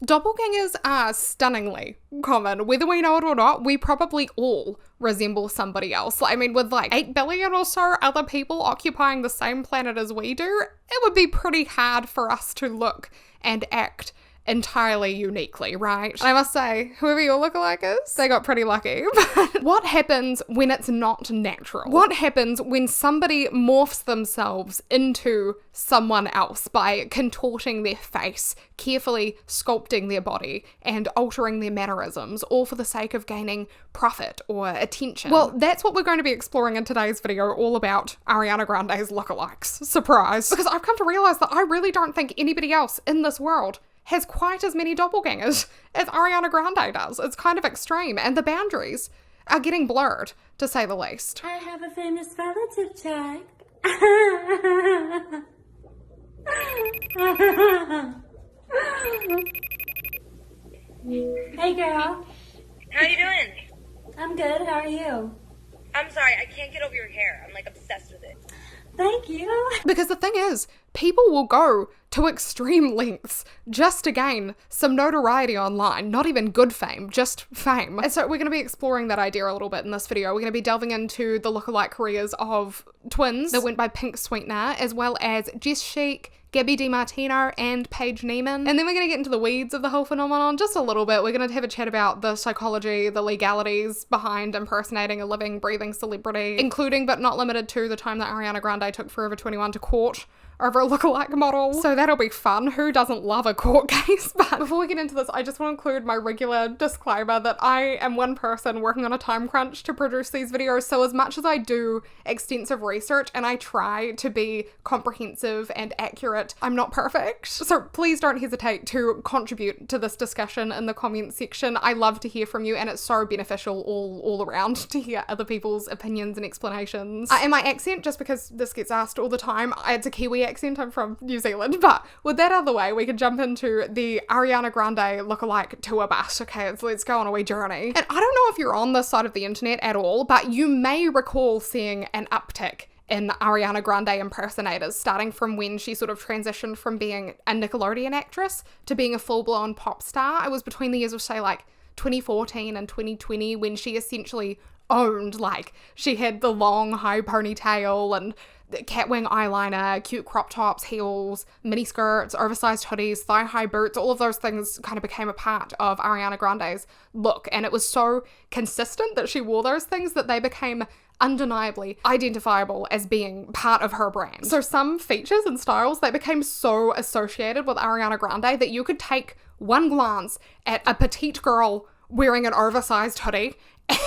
Doppelgangers are stunningly common. Whether we know it or not, we probably all resemble somebody else. I mean, with like 8 billion or so other people occupying the same planet as we do, it would be pretty hard for us to look and act entirely uniquely, right? And I must say, whoever your lookalike is, they got pretty lucky. But what happens when it's not natural? What happens when somebody morphs themselves into someone else by contorting their face, carefully sculpting their body, and altering their mannerisms, all for the sake of gaining profit or attention? Well, that's what we're going to be exploring in today's video, all about Ariana Grande's lookalikes. Surprise! Because I've come to realize that I really don't think anybody else in this world has quite as many doppelgangers as Ariana Grande does. It's kind of extreme, and the boundaries are getting blurred, to say the least. I have a famous relative check. Hey girl. How you doing? I'm good, how are you? I'm sorry, I can't get over your hair. I'm like obsessed with it. Thank you. Because the thing is, people will go to extreme lengths just to gain some notoriety online. Not even good fame, just fame. And so we're going to be exploring that idea a little bit in this video. We're going to be delving into the lookalike careers of twins that went by Pink Sweetener, as well as JessChic, Gabi DeMartino, and Paige Niemann. And then we're going to get into the weeds of the whole phenomenon just a little bit. We're going to have a chat about the psychology, the legalities behind impersonating a living, breathing celebrity, including but not limited to the time that Ariana Grande took Forever 21 to court over a lookalike model. So that'll be fun. Who doesn't love a court case? But before we get into this, I just want to include my regular disclaimer that I am one person working on a time crunch to produce these videos. So as much as I do extensive research and I try to be comprehensive and accurate, I'm not perfect. So please don't hesitate to contribute to this discussion in the comments section. I love to hear from you, and it's so beneficial all around to hear other people's opinions and explanations. And my accent, just because this gets asked all the time, it's a Kiwi accent. I'm from New Zealand. But with that out of the way, we can jump into the Ariana Grande lookalike tour bus. Okay, let's go on a wee journey. And I don't know if you're on this side of the internet at all, but you may recall seeing an uptick in Ariana Grande impersonators, starting from when she sort of transitioned from being a Nickelodeon actress to being a full-blown pop star. It was between the years of, say, like 2014 and 2020 when she essentially owned, like, she had the long high ponytail and catwing eyeliner, cute crop tops, heels, mini skirts, oversized hoodies, thigh-high boots. All of those things kind of became a part of Ariana Grande's look, and it was so consistent that she wore those things that they became undeniably identifiable as being part of her brand. So some features and styles, they became so associated with Ariana Grande that you could take one glance at a petite girl wearing an oversized hoodie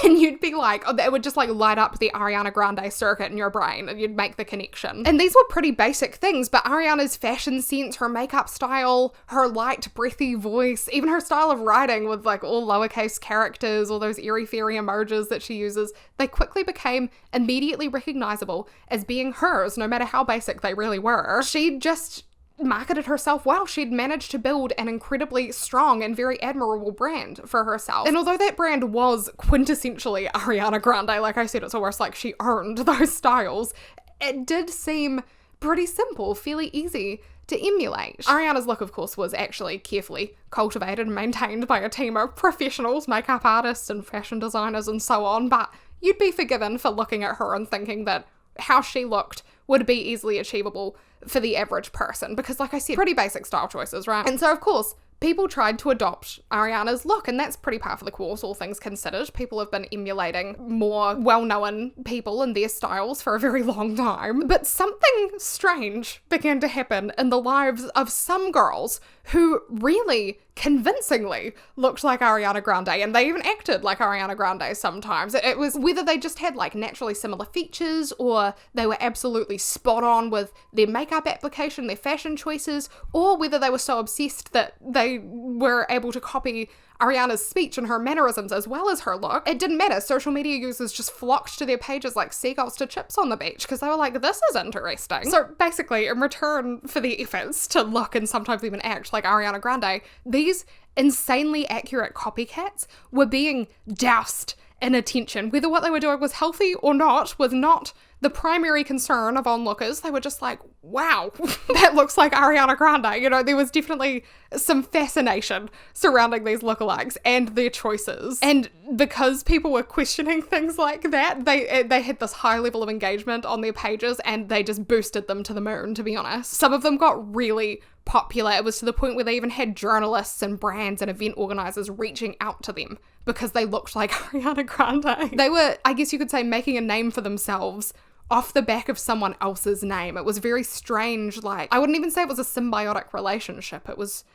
and you'd be like, oh, it would just like light up the Ariana Grande circuit in your brain and you'd make the connection. And these were pretty basic things, but Ariana's fashion sense, her makeup style, her light, breathy voice, even her style of writing with like all lowercase characters, all those airy-fairy emojis that she uses, they quickly became immediately recognizable as being hers, no matter how basic they really were. She just marketed herself well. She'd managed to build an incredibly strong and very admirable brand for herself. And although that brand was quintessentially Ariana Grande, like I said, it's almost like she earned those styles, it did seem pretty simple, fairly easy to emulate. Ariana's look, of course, was actually carefully cultivated and maintained by a team of professionals, makeup artists and fashion designers and so on, but you'd be forgiven for looking at her and thinking that how she looked would be easily achievable for the average person, because like I said, pretty basic style choices, right? And so of course, people tried to adopt Ariana's look, and that's pretty par for the course, all things considered. People have been emulating more well-known people and their styles for a very long time. But something strange began to happen in the lives of some girls who really convincingly looked like Ariana Grande, and they even acted like Ariana Grande sometimes. It was whether they just had like naturally similar features, or they were absolutely spot on with their makeup application, their fashion choices, or whether they were so obsessed that they were able to copy Ariana's speech and her mannerisms as well as her look. It didn't matter. Social media users just flocked to their pages like seagulls to chips on the beach because they were like, this is interesting. So basically, in return for the efforts to look and sometimes even act like Ariana Grande, these insanely accurate copycats were being doused in attention. Whether what they were doing was healthy or not was not the primary concern of onlookers. They were just like, wow, that looks like Ariana Grande. You know, there was definitely some fascination surrounding these lookalikes and their choices. And because people were questioning things like that, they had this high level of engagement on their pages, and they just boosted them to the moon, to be honest. Some of them got really popular. It was to the point where they even had journalists and brands and event organizers reaching out to them because they looked like Ariana Grande. They were, I guess you could say, making a name for themselves off the back of someone else's name. It was very strange. Like, I wouldn't even say it was a symbiotic relationship. It was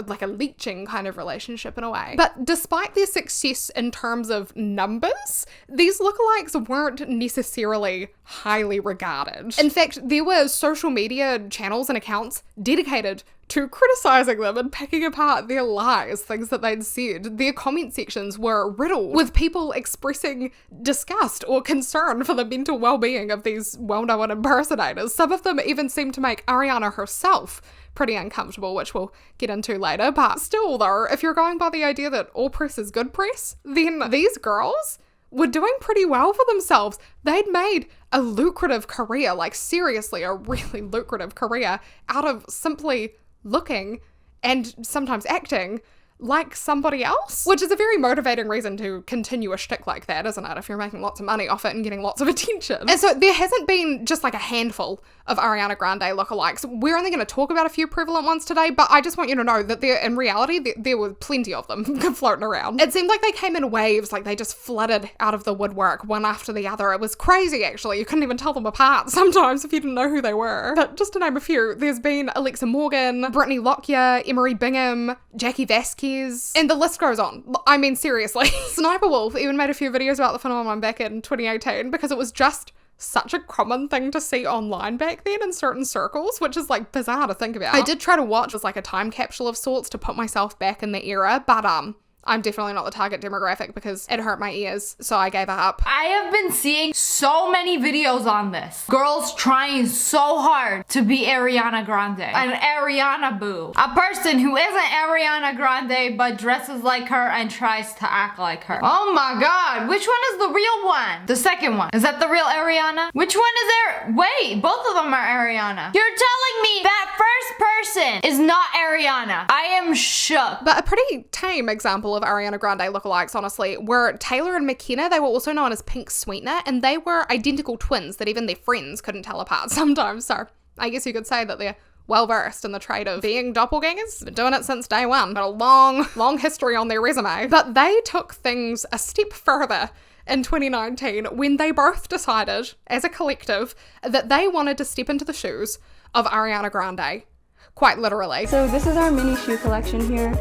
like a leeching kind of relationship in a way. But despite their success in terms of numbers, these lookalikes weren't necessarily highly regarded. In fact, there were social media channels and accounts dedicated to criticizing them and picking apart their lies, things that they'd said. Their comment sections were riddled with people expressing disgust or concern for the mental well-being of these well-known impersonators. Some of them even seemed to make Ariana herself pretty uncomfortable, which we'll get into later. But still though, if you're going by the idea that all press is good press, then these girls were doing pretty well for themselves. They'd made a lucrative career, like seriously a really lucrative career, out of simply looking and sometimes acting like somebody else, which is a very motivating reason to continue a shtick like that, isn't it? If you're making lots of money off it and getting lots of attention. And so there hasn't been just like a handful of Ariana Grande lookalikes. We're only going to talk about a few prevalent ones today, but I just want you to know that in reality, there were plenty of them floating around. It seemed like they came in waves, like they just flooded out of the woodwork one after the other. It was crazy, actually. You couldn't even tell them apart sometimes if you didn't know who they were. But just to name a few, there's been Alexa Morgan, Brittany Lockyer, Emery Bingham, Jackie Vasquez, and the list goes on. I mean, seriously. Sniper Wolf even made a few videos about the phenomenon back in 2018 because it was just such a common thing to see online back then in certain circles, which is like bizarre to think about. I did try to watch as like a time capsule of sorts to put myself back in the era, but I'm definitely not the target demographic because it hurt my ears, so I gave up. I have been seeing so many videos on this. Girls trying so hard to be Ariana Grande. An Ariana boo. A person who isn't Ariana Grande but dresses like her and tries to act like her. Oh my god, which one is the real one? The second one. Is that the real Ariana? Which one is there? Wait, both of them are Ariana. You're telling me that first person is not Ariana. I am shook. But a pretty tame example of Ariana Grande lookalikes, honestly, were Taylor and Mackenna. They were also known as Pink Sweetener, and they were identical twins that even their friends couldn't tell apart sometimes. So I guess you could say that they're well-versed in the trade of being doppelgangers. Been doing it since day one. Got a long history on their resume. But they took things a step further in 2019 when they both decided, as a collective, that they wanted to step into the shoes of Ariana Grande. Quite literally. So this is our mini shoe collection here.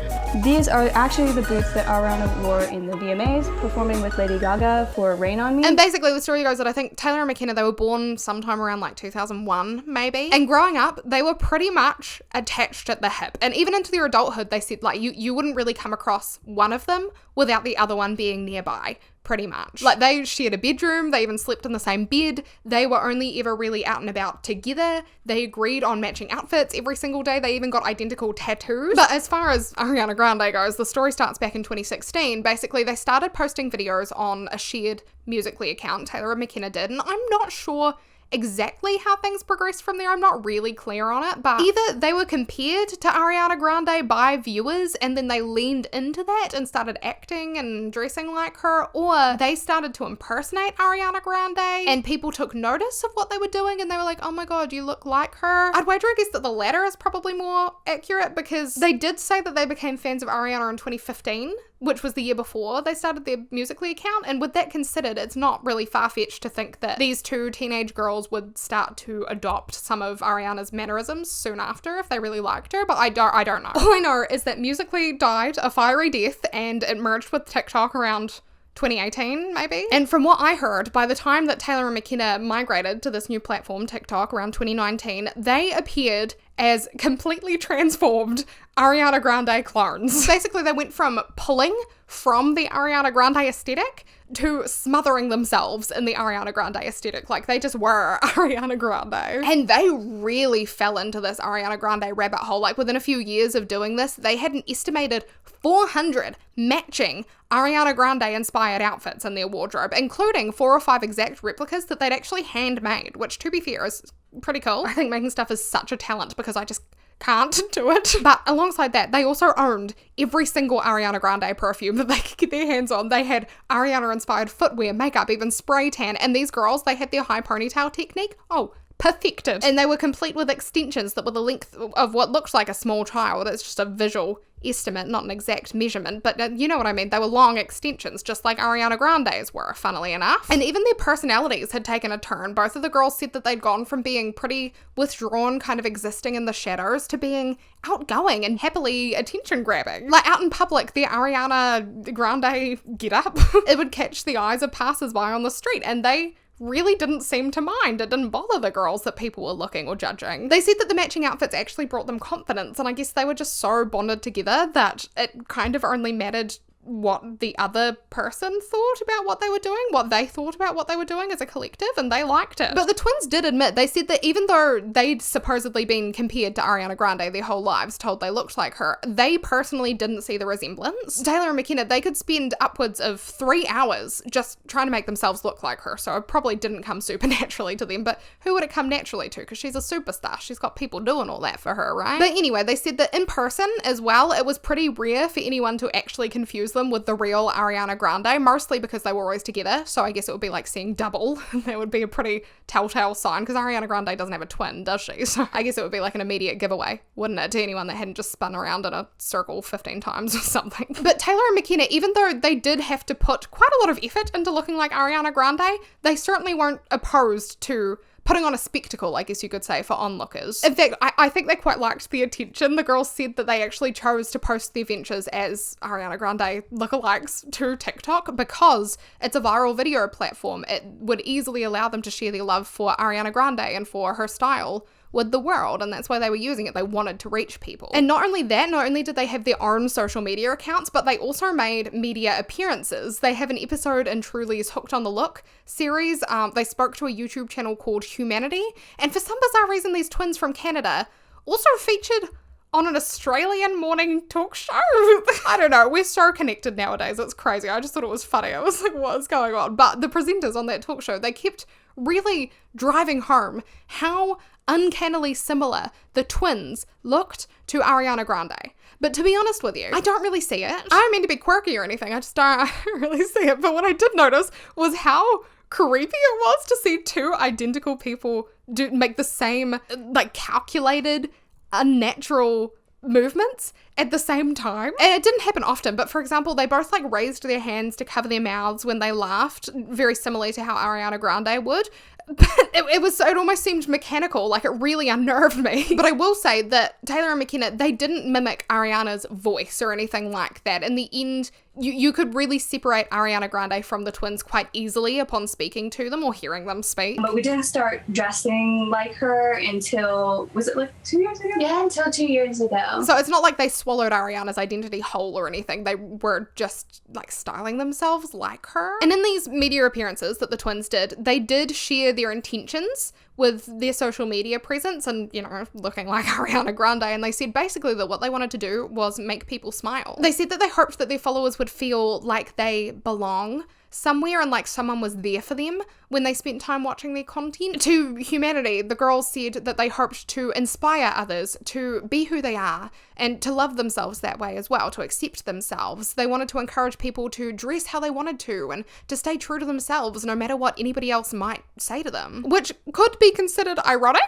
These are actually the boots that Ariana wore in the VMAs, performing with Lady Gaga for Rain on Me. And basically the story goes that I think Taylor and Mackenna, they were born sometime around like 2001 maybe. And growing up, they were pretty much attached at the hip. And even into their adulthood, they said like you wouldn't really come across one of them without the other one being nearby. Pretty much. Like they shared a bedroom, they even slept in the same bed, they were only ever really out and about together, they agreed on matching outfits every single day, they even got identical tattoos. But as far as Ariana Grande goes, the story starts back in 2016. Basically, they started posting videos on a shared Musical.ly account, Taylor and Mackenna did, and I'm not sure exactly how things progressed from there. I'm not really clear on it, but either they were compared to Ariana Grande by viewers and then they leaned into that and started acting and dressing like her, or they started to impersonate Ariana Grande and people took notice of what they were doing and they were like, oh my god, you look like her. I'd wager, I guess, that the latter is probably more accurate because they did say that they became fans of Ariana in 2015, which was the year before they started their Musical.ly account, and with that considered, it's not really far-fetched to think that these two teenage girls would start to adopt some of Ariana's mannerisms soon after if they really liked her, but I don't know. All I know is that Musical.ly died a fiery death and it merged with TikTok around 2018 maybe. And from what I heard, by the time that Taylor and Mackenna migrated to this new platform, TikTok, around 2019, they appeared as completely transformed Ariana Grande clones. Basically, they went from pulling from the Ariana Grande aesthetic to smothering themselves in the Ariana Grande aesthetic. Like, they just were Ariana Grande. And they really fell into this Ariana Grande rabbit hole. Like, within a few years of doing this, they had an estimated 400 matching Ariana Grande inspired outfits in their wardrobe, including 4 or 5 exact replicas that they'd actually handmade, which, to be fair, is pretty cool. I think making stuff is such a talent because I just can't do it. But alongside that, they also owned every single Ariana Grande perfume that they could get their hands on. They had Ariana inspired footwear, makeup, even spray tan. And these girls, they had their high ponytail technique. Oh, perfected. And they were complete with extensions that were the length of what looks like a small child. It's just a visual estimate, not an exact measurement, but you know what I mean. They were long extensions, just like Ariana Grande's were, funnily enough. And even their personalities had taken a turn. Both of the girls said that they'd gone from being pretty withdrawn, kind of existing in the shadows, to being outgoing and happily attention grabbing. Like, out in public, their Ariana Grande get up, it would catch the eyes of passers-by on the street, and they really didn't seem to mind. It didn't bother the girls that people were looking or judging. They said that the matching outfits actually brought them confidence, and I guess they were just so bonded together that it kind of only mattered what the other person thought about what they were doing, what they thought about what they were doing as a collective, and they liked it. But the twins did admit, they said that even though they'd supposedly been compared to Ariana Grande their whole lives, told they looked like her, they personally didn't see the resemblance. Taylor and Mackenna, they could spend upwards of 3 hours just trying to make themselves look like her, so it probably didn't come super naturally to them, but who would it come naturally to? Because she's a superstar. She's got people doing all that for her, right? But anyway, they said that in person as well, it was pretty rare for anyone to actually confuse them with the real Ariana Grande, mostly because they were always together, so I guess it would be like seeing double. That would be a pretty telltale sign, because Ariana Grande doesn't have a twin, does she? So I guess it would be like an immediate giveaway, wouldn't it, to anyone that hadn't just spun around in a circle 15 times or something. But Taylor and Mackenna, even though they did have to put quite a lot of effort into looking like Ariana Grande, they certainly weren't opposed to putting on a spectacle, I guess you could say, for onlookers. In fact, I think they quite liked the attention. The girls said that they actually chose to post their ventures as Ariana Grande lookalikes to TikTok because it's a viral video platform. It would easily allow them to share their love for Ariana Grande and for her style with the world, and that's why they were using it. They wanted to reach people. And not only that, not only did they have their own social media accounts, but they also made media appearances. They have an episode in Truly's Hooked on the Look series. They spoke to a YouTube channel called Humanity, and for some bizarre reason, these twins from Canada also featured on an Australian morning talk show. I don't know, we're so connected nowadays, it's crazy. I just thought it was funny. I was like, what's going on? But the presenters on that talk show, they kept really driving home how uncannily similar the twins looked to Ariana Grande. But to be honest with you, I don't really see it. I don't mean to be quirky or anything, I don't really see it. But what I did notice was how creepy it was to see 2 identical people make the same, like, calculated, unnatural movements at the same time. And it didn't happen often, but for example, they both like raised their hands to cover their mouths when they laughed, very similarly to how Ariana Grande would. But it almost seemed mechanical, like it really unnerved me. But I will say that Taylor and Mackenna, they didn't mimic Ariana's voice or anything like that. In the end, you could really separate Ariana Grande from the twins quite easily upon speaking to them or hearing them speak. But we didn't start dressing like her until, was it like 2 years ago? Yeah, until 2 years ago. So it's not like they swallowed Ariana's identity whole or anything. They were just like styling themselves like her. And in these media appearances that the twins did, they did share their intentions with their social media presence and, you know, looking like Ariana Grande, and they said basically that what they wanted to do was make people smile. They said that they hoped that their followers would feel like they belong somewhere and like someone was there for them when they spent time watching their content. To Humanity, the girls said that they hoped to inspire others to be who they are and to love themselves that way as well, to accept themselves. They wanted to encourage people to dress how they wanted to and to stay true to themselves no matter what anybody else might say to them, which could be considered ironic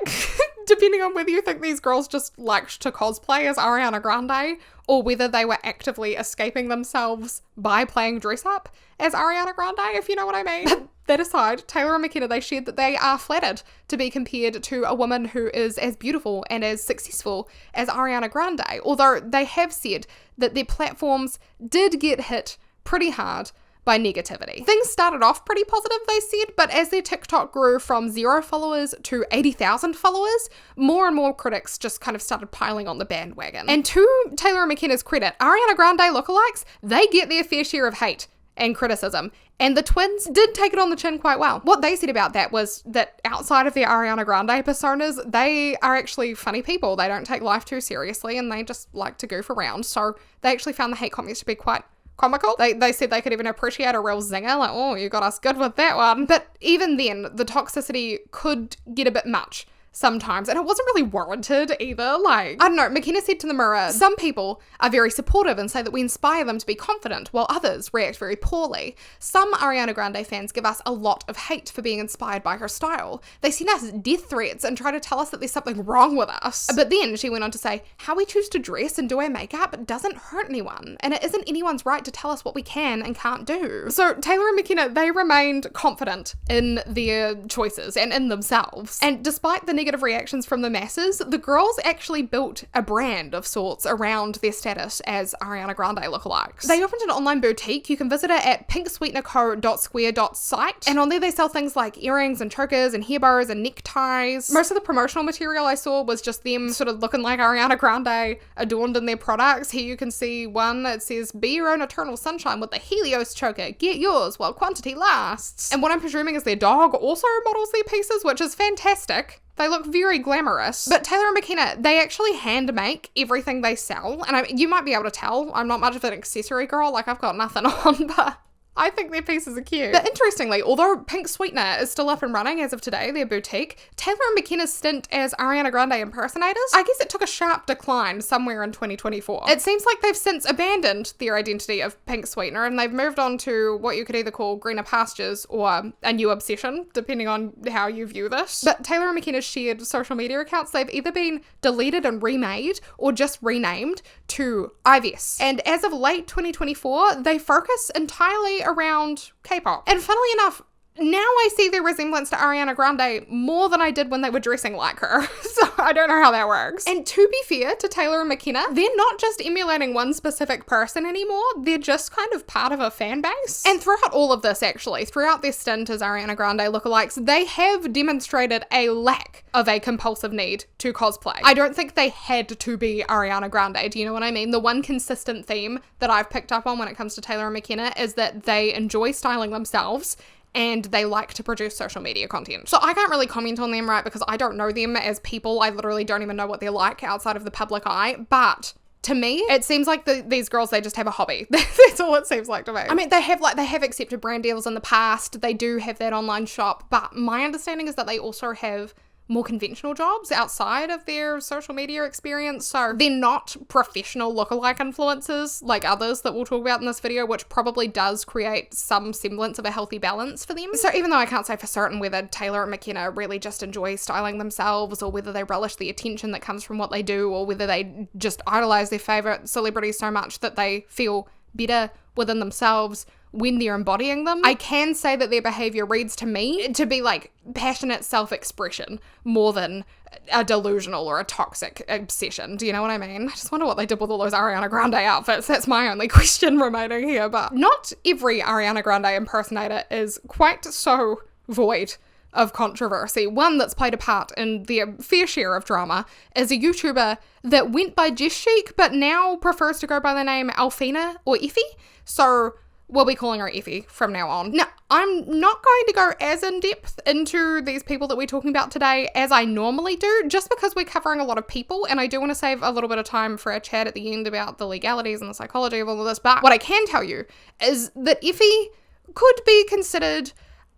depending on whether you think these girls just liked to cosplay as Ariana Grande or whether they were actively escaping themselves by playing dress up as Ariana Grande, if you know what I mean. But that aside, Taylor and Mackenna, they shared that they are flattered to be compared to a woman who is as beautiful and as successful as Ariana Grande, although they have said that their platforms did get hit pretty hard by negativity. Things started off pretty positive, they said, but as their TikTok grew from 0 followers to 80,000 followers, more and more critics just kind of started piling on the bandwagon. And to Taylor and Mackenna's credit, Ariana Grande lookalikes, they get their fair share of hate and criticism, and the twins did take it on the chin quite well. What they said about that was that outside of their Ariana Grande personas, they are actually funny people. They don't take life too seriously, and they just like to goof around. So they actually found the hate comments to be quite comical. They said they could even appreciate a real zinger, like, oh, you got us good with that one. But even then, the toxicity could get a bit much sometimes, and it wasn't really warranted either. Like, I don't know, Mackenna said to the Mirror, some people are very supportive and say that we inspire them to be confident, while others react very poorly. Some Ariana Grande fans give us a lot of hate for being inspired by her style. They send us death threats and try to tell us that there's something wrong with us. But then she went on to say, how we choose to dress and do our makeup doesn't hurt anyone, and it isn't anyone's right to tell us what we can and can't do. So Taylor and Mackenna, they remained confident in their choices and in themselves. And despite the negative reactions from the masses, the girls actually built a brand of sorts around their status as Ariana Grande lookalikes. They opened an online boutique. You can visit it at pinksweetenerco.square.site, and on there they sell things like earrings and chokers and hair bows and neckties. Most of the promotional material I saw was just them sort of looking like Ariana Grande adorned in their products. Here you can see one that says, be your own eternal sunshine with the Helios choker. Get yours while quantity lasts. And what I'm presuming is their dog also models their pieces, which is fantastic. They look very glamorous. But Taylor and Mackenna, they actually hand make everything they sell. And you might be able to tell, I'm not much of an accessory girl, like I've got nothing on, but I think their pieces are cute. But interestingly, although Pink Sweetener is still up and running as of today, their boutique, Taylor and Mackenna's stint as Ariana Grande impersonators, I guess it took a sharp decline somewhere in 2024. It seems like they've since abandoned their identity of Pink Sweetener and they've moved on to what you could either call greener pastures or a new obsession, depending on how you view this. But Taylor and Mackenna's shared social media accounts, they've either been deleted and remade or just renamed to IVS. And as of late 2024, they focus entirely around K-pop. And funnily enough, now I see their resemblance to Ariana Grande more than I did when they were dressing like her. So I don't know how that works. And to be fair to Taylor and Mackenna, they're not just emulating one specific person anymore, they're just kind of part of a fan base. And throughout all of this, actually, throughout their stint as Ariana Grande lookalikes, they have demonstrated a lack of a compulsive need to cosplay. I don't think they had to be Ariana Grande, do you know what I mean? The one consistent theme that I've picked up on when it comes to Taylor and Mackenna is that they enjoy styling themselves and they like to produce social media content. So I can't really comment on them, right, because I don't know them as people. I literally don't even know what they're like outside of the public eye, but to me, it seems like these girls, they just have a hobby. That's all it seems like to me. I mean, they have accepted brand deals in the past. They do have that online shop, but my understanding is that they also have more conventional jobs outside of their social media experience. So they're not professional lookalike influencers like others that we'll talk about in this video, which probably does create some semblance of a healthy balance for them. So even though I can't say for certain whether Taylor and Mackenna really just enjoy styling themselves or whether they relish the attention that comes from what they do or whether they just idolize their favorite celebrities so much that they feel better within themselves when they're embodying them, I can say that their behavior reads to me to be like passionate self-expression more than a delusional or a toxic obsession. Do you know what I mean? I just wonder what they did with all those Ariana Grande outfits. That's my only question remaining here. But not every Ariana Grande impersonator is quite so void of controversy. One that's played a part in their fair share of drama is a YouTuber that went by JessChic but now prefers to go by the name Alfina or Effie. So we'll be calling her Effie from now on. Now, I'm not going to go as in-depth into these people that we're talking about today as I normally do, just because we're covering a lot of people, and I do want to save a little bit of time for a chat at the end about the legalities and the psychology of all of this. But what I can tell you is that Effie could be considered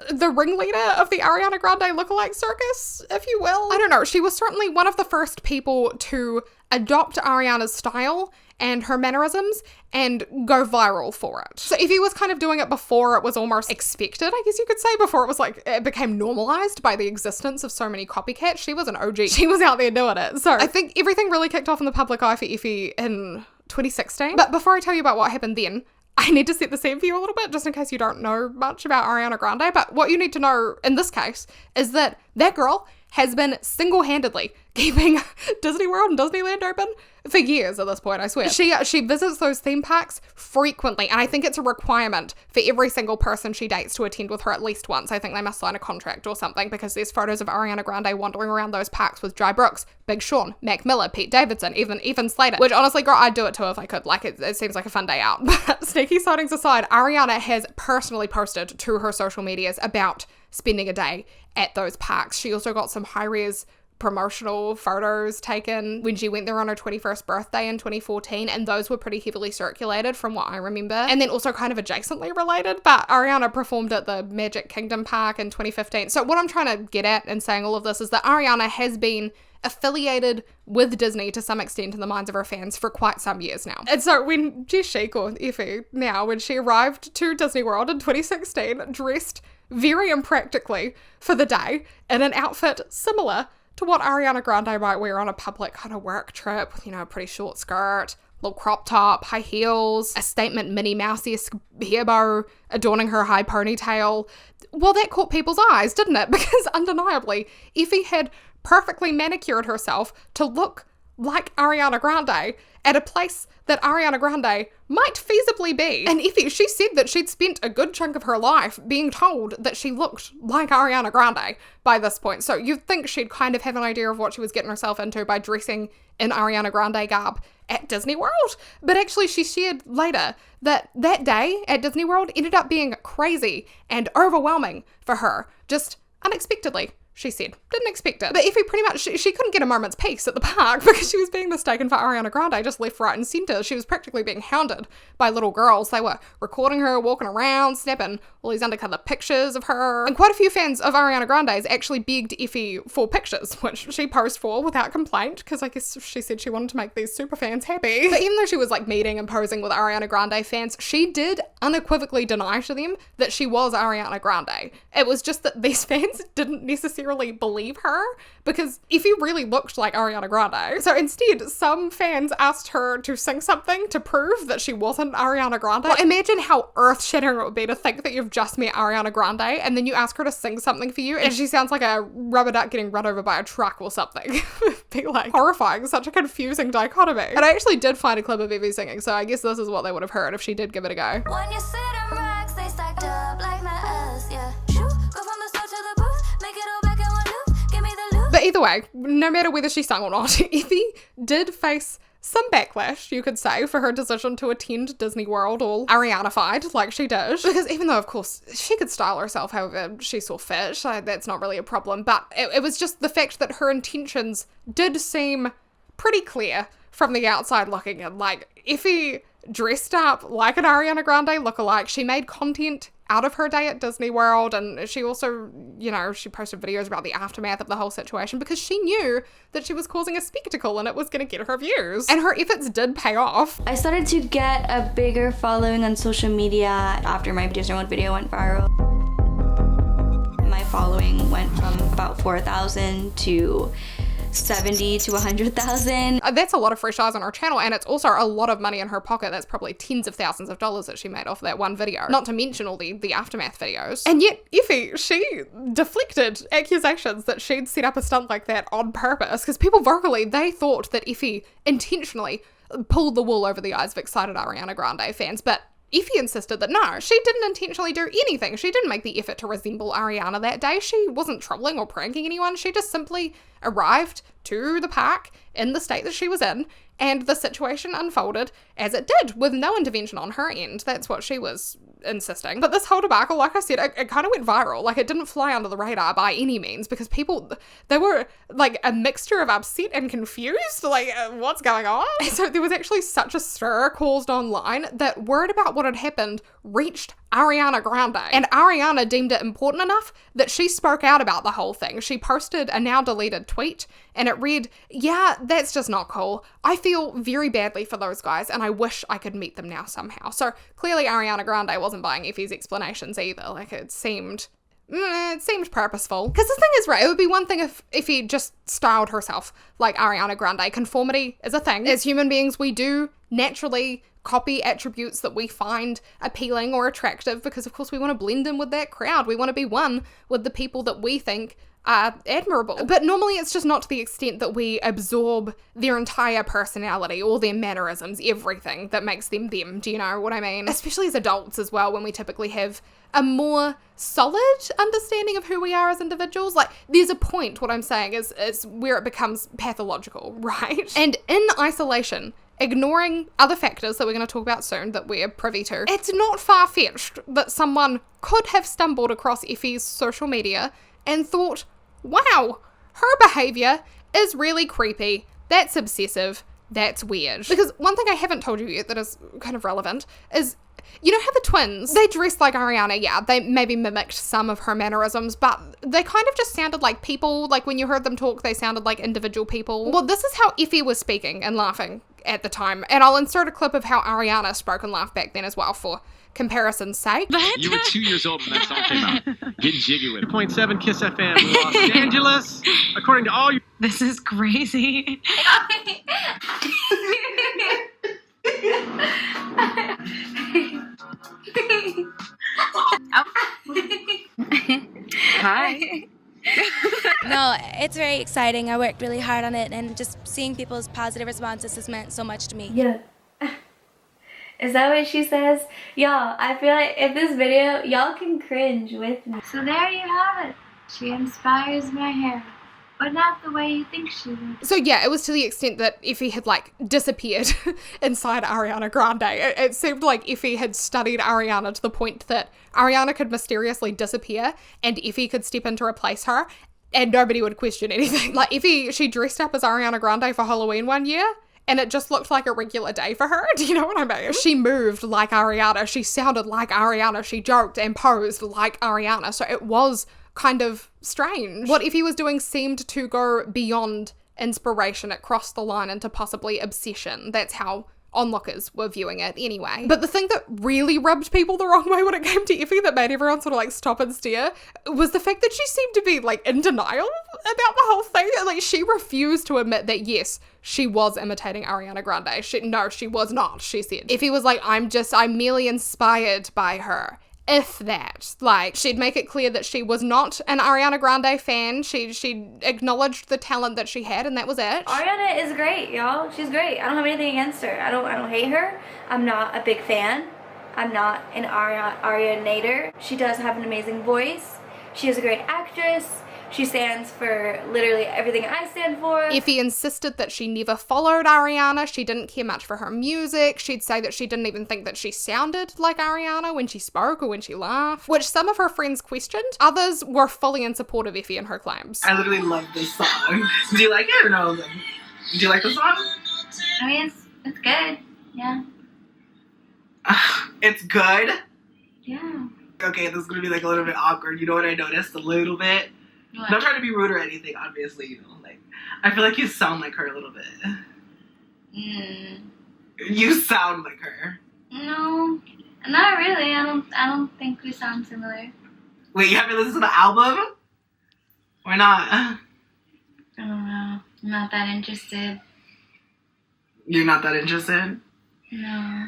the ringleader of the Ariana Grande lookalike circus, if you will. I don't know. She was certainly one of the first people to adopt Ariana's style and her mannerisms and go viral for it. So Effie was kind of doing it before it was almost expected, I guess you could say, before it was like, it became normalized by the existence of so many copycats. She was an OG. She was out there doing it. So I think everything really kicked off in the public eye for Effie in 2016. But before I tell you about what happened then, I need to set the scene for you a little bit, just in case you don't know much about Ariana Grande. But what you need to know in this case is that that girl has been single-handedly keeping Disney World and Disneyland open for years at this point, I swear. She visits those theme parks frequently, and I think it's a requirement for every single person she dates to attend with her at least once. I think they must sign a contract or something, because there's photos of Ariana Grande wandering around those parks with Jai Brooks, Big Sean, Mac Miller, Pete Davidson, even Slater, which honestly, girl, I'd do it too if I could. Like, it seems like a fun day out. But sneaky sightings aside, Ariana has personally posted to her social medias about spending a day at those parks. She also got some high-res promotional photos taken when she went there on her 21st birthday in 2014, and those were pretty heavily circulated from what I remember. And then also kind of adjacently related, but Ariana performed at the Magic Kingdom Park in 2015. So what I'm trying to get at in saying all of this is that Ariana has been affiliated with Disney to some extent in the minds of her fans for quite some years now. And so when JessChic, or Effie now, when she arrived to Disney World in 2016, dressed very impractically for the day in an outfit similar to what Ariana Grande might wear on a public kind of work trip, with, you know, a pretty short skirt, little crop top, high heels, a statement Minnie Mouse-esque hair bow adorning her high ponytail. Well, that caught people's eyes, didn't it? Because undeniably, Effie had perfectly manicured herself to look like Ariana Grande at a place that Ariana Grande might feasibly be. And Effie, she said that she'd spent a good chunk of her life being told that she looked like Ariana Grande by this point. So you'd think she'd kind of have an idea of what she was getting herself into by dressing in Ariana Grande garb at Disney World. But actually, she shared later that that day at Disney World ended up being crazy and overwhelming for her, just unexpectedly. She said. Didn't expect it. But Effie pretty much, she couldn't get a moment's peace at the park because she was being mistaken for Ariana Grande just left, right and centre. She was practically being hounded by little girls. They were recording her, walking around, snapping all these undercover pictures of her. And quite a few fans of Ariana Grande's actually begged Effie for pictures, which she posed for without complaint, because I guess she said she wanted to make these super fans happy. But even though she was like meeting and posing with Ariana Grande fans, she did unequivocally deny to them that she was Ariana Grande. It was just that these fans didn't necessarily believe her, because Effie really looked like Ariana Grande. So instead, some fans asked her to sing something to prove that she wasn't Ariana Grande. Well, imagine how earth-shattering it would be to think that you've just met Ariana Grande and then you ask her to sing something for you and she sounds like a rubber duck getting run over by a truck or something. Be like horrifying, such a confusing dichotomy. And I actually did find a clip of Effie singing, so I guess this is what they would have heard if she did give it a go. When you see them racks, they stacked up like my ass, yeah. Go from the store to the booth, make it all back in one loop, give me the loop. But either way, no matter whether she sung or not, Effie did face some backlash, you could say, for her decision to attend Disney World all Ariana-fied like she did. Because even though, of course, she could style herself however she saw fit, so that's not really a problem, but it was just the fact that her intentions did seem pretty clear from the outside looking in. Like, Effie dressed up like an Ariana Grande lookalike. She made content out of her day at Disney World, and she also, you know, she posted videos about the aftermath of the whole situation because she knew that she was causing a spectacle and it was going to get her views. And her efforts did pay off. I started to get a bigger following on social media after my Disney World video went viral. My following went from about 4,000 to 70 to 100,000. That's a lot of fresh eyes on her channel, and it's also a lot of money in her pocket. That's probably tens of thousands of dollars that she made off that one video, not to mention all the aftermath videos. And yet Effie, she deflected accusations that she'd set up a stunt like that on purpose, because people vocally, they thought that Effie intentionally pulled the wool over the eyes of excited Ariana Grande fans, but Effie insisted that no, she didn't intentionally do anything. She didn't make the effort to resemble Ariana that day. She wasn't troubling or pranking anyone. She just simply arrived to the park in the state that she was in, and the situation unfolded as it did, with no intervention on her end. That's what she was insisting. But this whole debacle, like I said, it kind of went viral. Like, it didn't fly under the radar by any means, because people, they were like a mixture of upset and confused, like, what's going on? And so there was actually such a stir caused online that word about what had happened reached Ariana Grande, and Ariana deemed it important enough that she spoke out about the whole thing. She posted a now deleted tweet, and it read, "Yeah, that's just not cool. I feel very badly for those guys, and I wish I could meet them now somehow." So clearly Ariana Grande wasn't buying Effie's explanations either. Like, it seemed purposeful. Because the thing is, right, it would be one thing if Effie just styled herself like Ariana Grande. Conformity is a thing. As human beings, we do naturally copy attributes that we find appealing or attractive because, of course, we want to blend in with that crowd. We want to be one with the people that we think are admirable. But normally it's just not to the extent that we absorb their entire personality, all their mannerisms, everything that makes them them. Do you know what I mean? Especially as adults as well, when we typically have a more solid understanding of who we are as individuals. Like, there's a point, what I'm saying is where it becomes pathological, right? And in isolation, ignoring other factors that we're going to talk about soon that we're privy to, it's not far-fetched that someone could have stumbled across Effie's social media and thought, wow, her behavior is really creepy, that's obsessive, that's weird. Because one thing I haven't told you yet that is kind of relevant is, you know how the twins, they dressed like Ariana, yeah, they maybe mimicked some of her mannerisms, but they kind of just sounded like people. Like, when you heard them talk, they sounded like individual people. Well, this is how Effie was speaking and laughing at the time, and I'll insert a clip of how Ariana spoke and laughed back then as well for comparison's sake. You were 2 years old when that song came out. Getting jiggy with it. 0.7 Kiss FM, Los Angeles. According to all your... This is crazy. Hi. No, it's very exciting. I worked really hard on it, and just seeing people's positive responses has meant so much to me. Yeah. Is that what she says? Y'all, I feel like if this video, y'all can cringe with me. So there you have it. She inspires my hair, but not the way you think she would. So yeah, it was to the extent that Effie had like disappeared inside Ariana Grande. It seemed like Effie had studied Ariana to the point that Ariana could mysteriously disappear and Effie could step in to replace her and nobody would question anything. Like, Effie, she dressed up as Ariana Grande for Halloween one year, and it just looked like a regular day for her. Do you know what I mean? She moved like Ariana. She sounded like Ariana. She joked and posed like Ariana. So it was kind of strange. What Effie was doing seemed to go beyond inspiration. It crossed the line into possibly obsession. That's how onlookers were viewing it anyway. But the thing that really rubbed people the wrong way when it came to Effie, that made everyone sort of like stop and stare, was the fact that she seemed to be like in denial about the whole thing. Like, she refused to admit that yes, she was imitating Ariana Grande. No, she was not, she said. Effie was like, I'm merely inspired by her. If that. Like, she'd make it clear that she was not an Ariana Grande fan. She acknowledged the talent that she had, and that was it. Ariana is great, y'all. She's great. I don't have anything against her. I don't hate her. I'm not a big fan. I'm not an Arianator. She does have an amazing voice. She is a great actress. She stands for literally everything I stand for. Effie insisted that she never followed Ariana. She didn't care much for her music. She'd say that she didn't even think that she sounded like Ariana when she spoke or when she laughed, which some of her friends questioned. Others were fully in support of Effie and her claims. I literally love this song. Do you like it or no? Do you like the song? I mean, it's good. Yeah. It's good? Yeah. Okay, this is gonna be like a little bit awkward. You know what I noticed a little bit? What? Not trying to be rude or anything, obviously, you know, like, I feel like you sound like her a little bit. You sound like her. No, not really. I don't think we sound similar. Wait, you haven't listened to the album? Or not? I don't know. I'm not that interested. You're not that interested? No.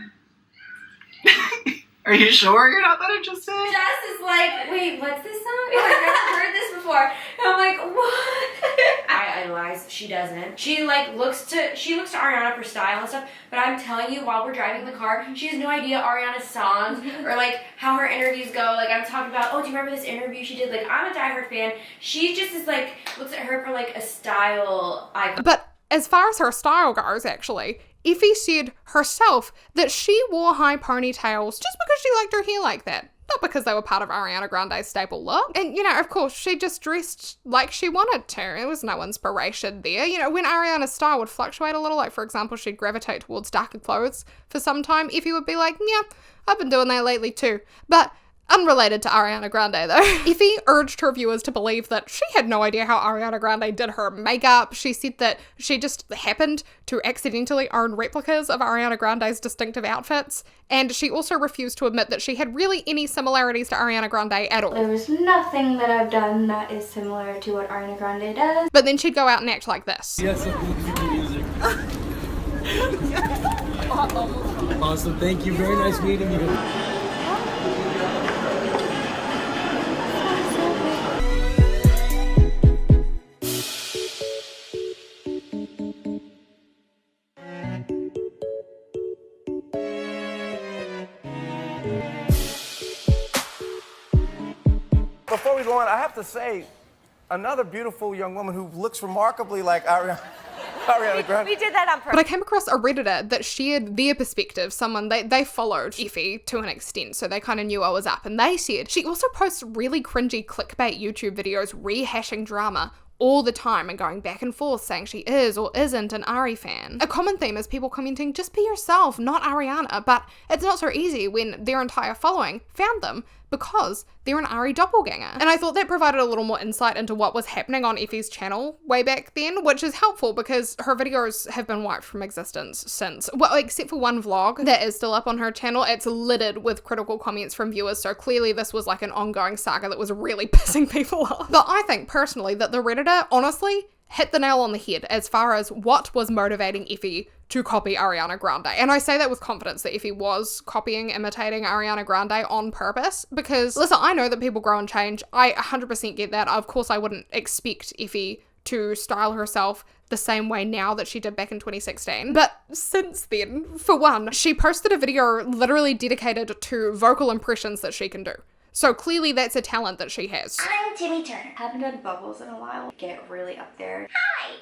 Are you sure you're not that interested? Jess is like, wait, what's this song? I've never heard this before. And I'm like, what? I idolize. She doesn't. She looks to Ariana for style and stuff. But I'm telling you, while we're driving the car, she has no idea Ariana's songs or like how her interviews go. Like, I'm talking about, oh, do you remember this interview she did? Like, I'm a diehard fan. She just is like looks at her for like a style icon. But as far as her style goes, actually, Effie said herself that she wore high ponytails just because she liked her hair like that, not because they were part of Ariana Grande's staple look. And, you know, of course, she just dressed like she wanted to. There was no inspiration there. You know, when Ariana's style would fluctuate a little, like, for example, she'd gravitate towards darker clothes for some time, Effie would be like, yeah, I've been doing that lately too. But unrelated to Ariana Grande, though. Effie urged her viewers to believe that she had no idea how Ariana Grande did her makeup. She said that she just happened to accidentally own replicas of Ariana Grande's distinctive outfits, and she also refused to admit that she had really any similarities to Ariana Grande at all. There was nothing that I've done that is similar to what Ariana Grande does. But then she'd go out and act like this. Yes, music. Awesome, thank you. Very nice meeting you. Before we go on, I have to say, another beautiful young woman who looks remarkably like Ariana Grande. We did that on purpose. But I came across a Redditor that shared their perspective. Someone, they followed Effie to an extent, so they kind of knew I was up. And they said she also posts really cringy clickbait YouTube videos rehashing drama all the time and going back and forth saying she is or isn't an Ari fan. A common theme is people commenting, just be yourself, not Ariana, but it's not so easy when their entire following found them because they're an Ari doppelganger. And I thought that provided a little more insight into what was happening on Effie's channel way back then, which is helpful because her videos have been wiped from existence since, well, except for one vlog that is still up on her channel. It's littered with critical comments from viewers, so clearly this was like an ongoing saga that was really pissing people off. But I think personally that the Redditor honestly hit the nail on the head as far as what was motivating Effie to copy Ariana Grande. And I say that with confidence that Effie was copying, imitating Ariana Grande on purpose because, listen, I know that people grow and change. I 100% get that. Of course, I wouldn't expect Effie to style herself the same way now that she did back in 2016. But since then, for one, she posted a video literally dedicated to vocal impressions that she can do. So clearly that's a talent that she has. I'm Timmy Turner. Haven't done bubbles in a while. Get really up there. Hi.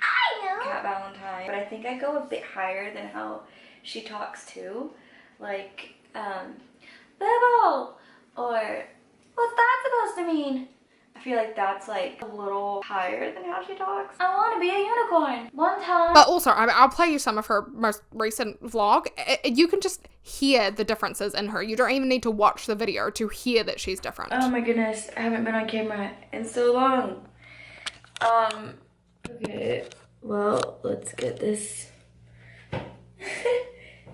I know. Cat Valentine. But I think I go a bit higher than how she talks too. Like, Bibble. Or, what's that supposed to mean? I feel like that's like a little higher than how she talks. I want to be a unicorn. One time. But also, I'll play you some of her most recent vlog. You can just hear the differences in her. You don't even need to watch the video to hear that she's different. Oh my goodness, I haven't been on camera in so long. Okay, well, let's get this.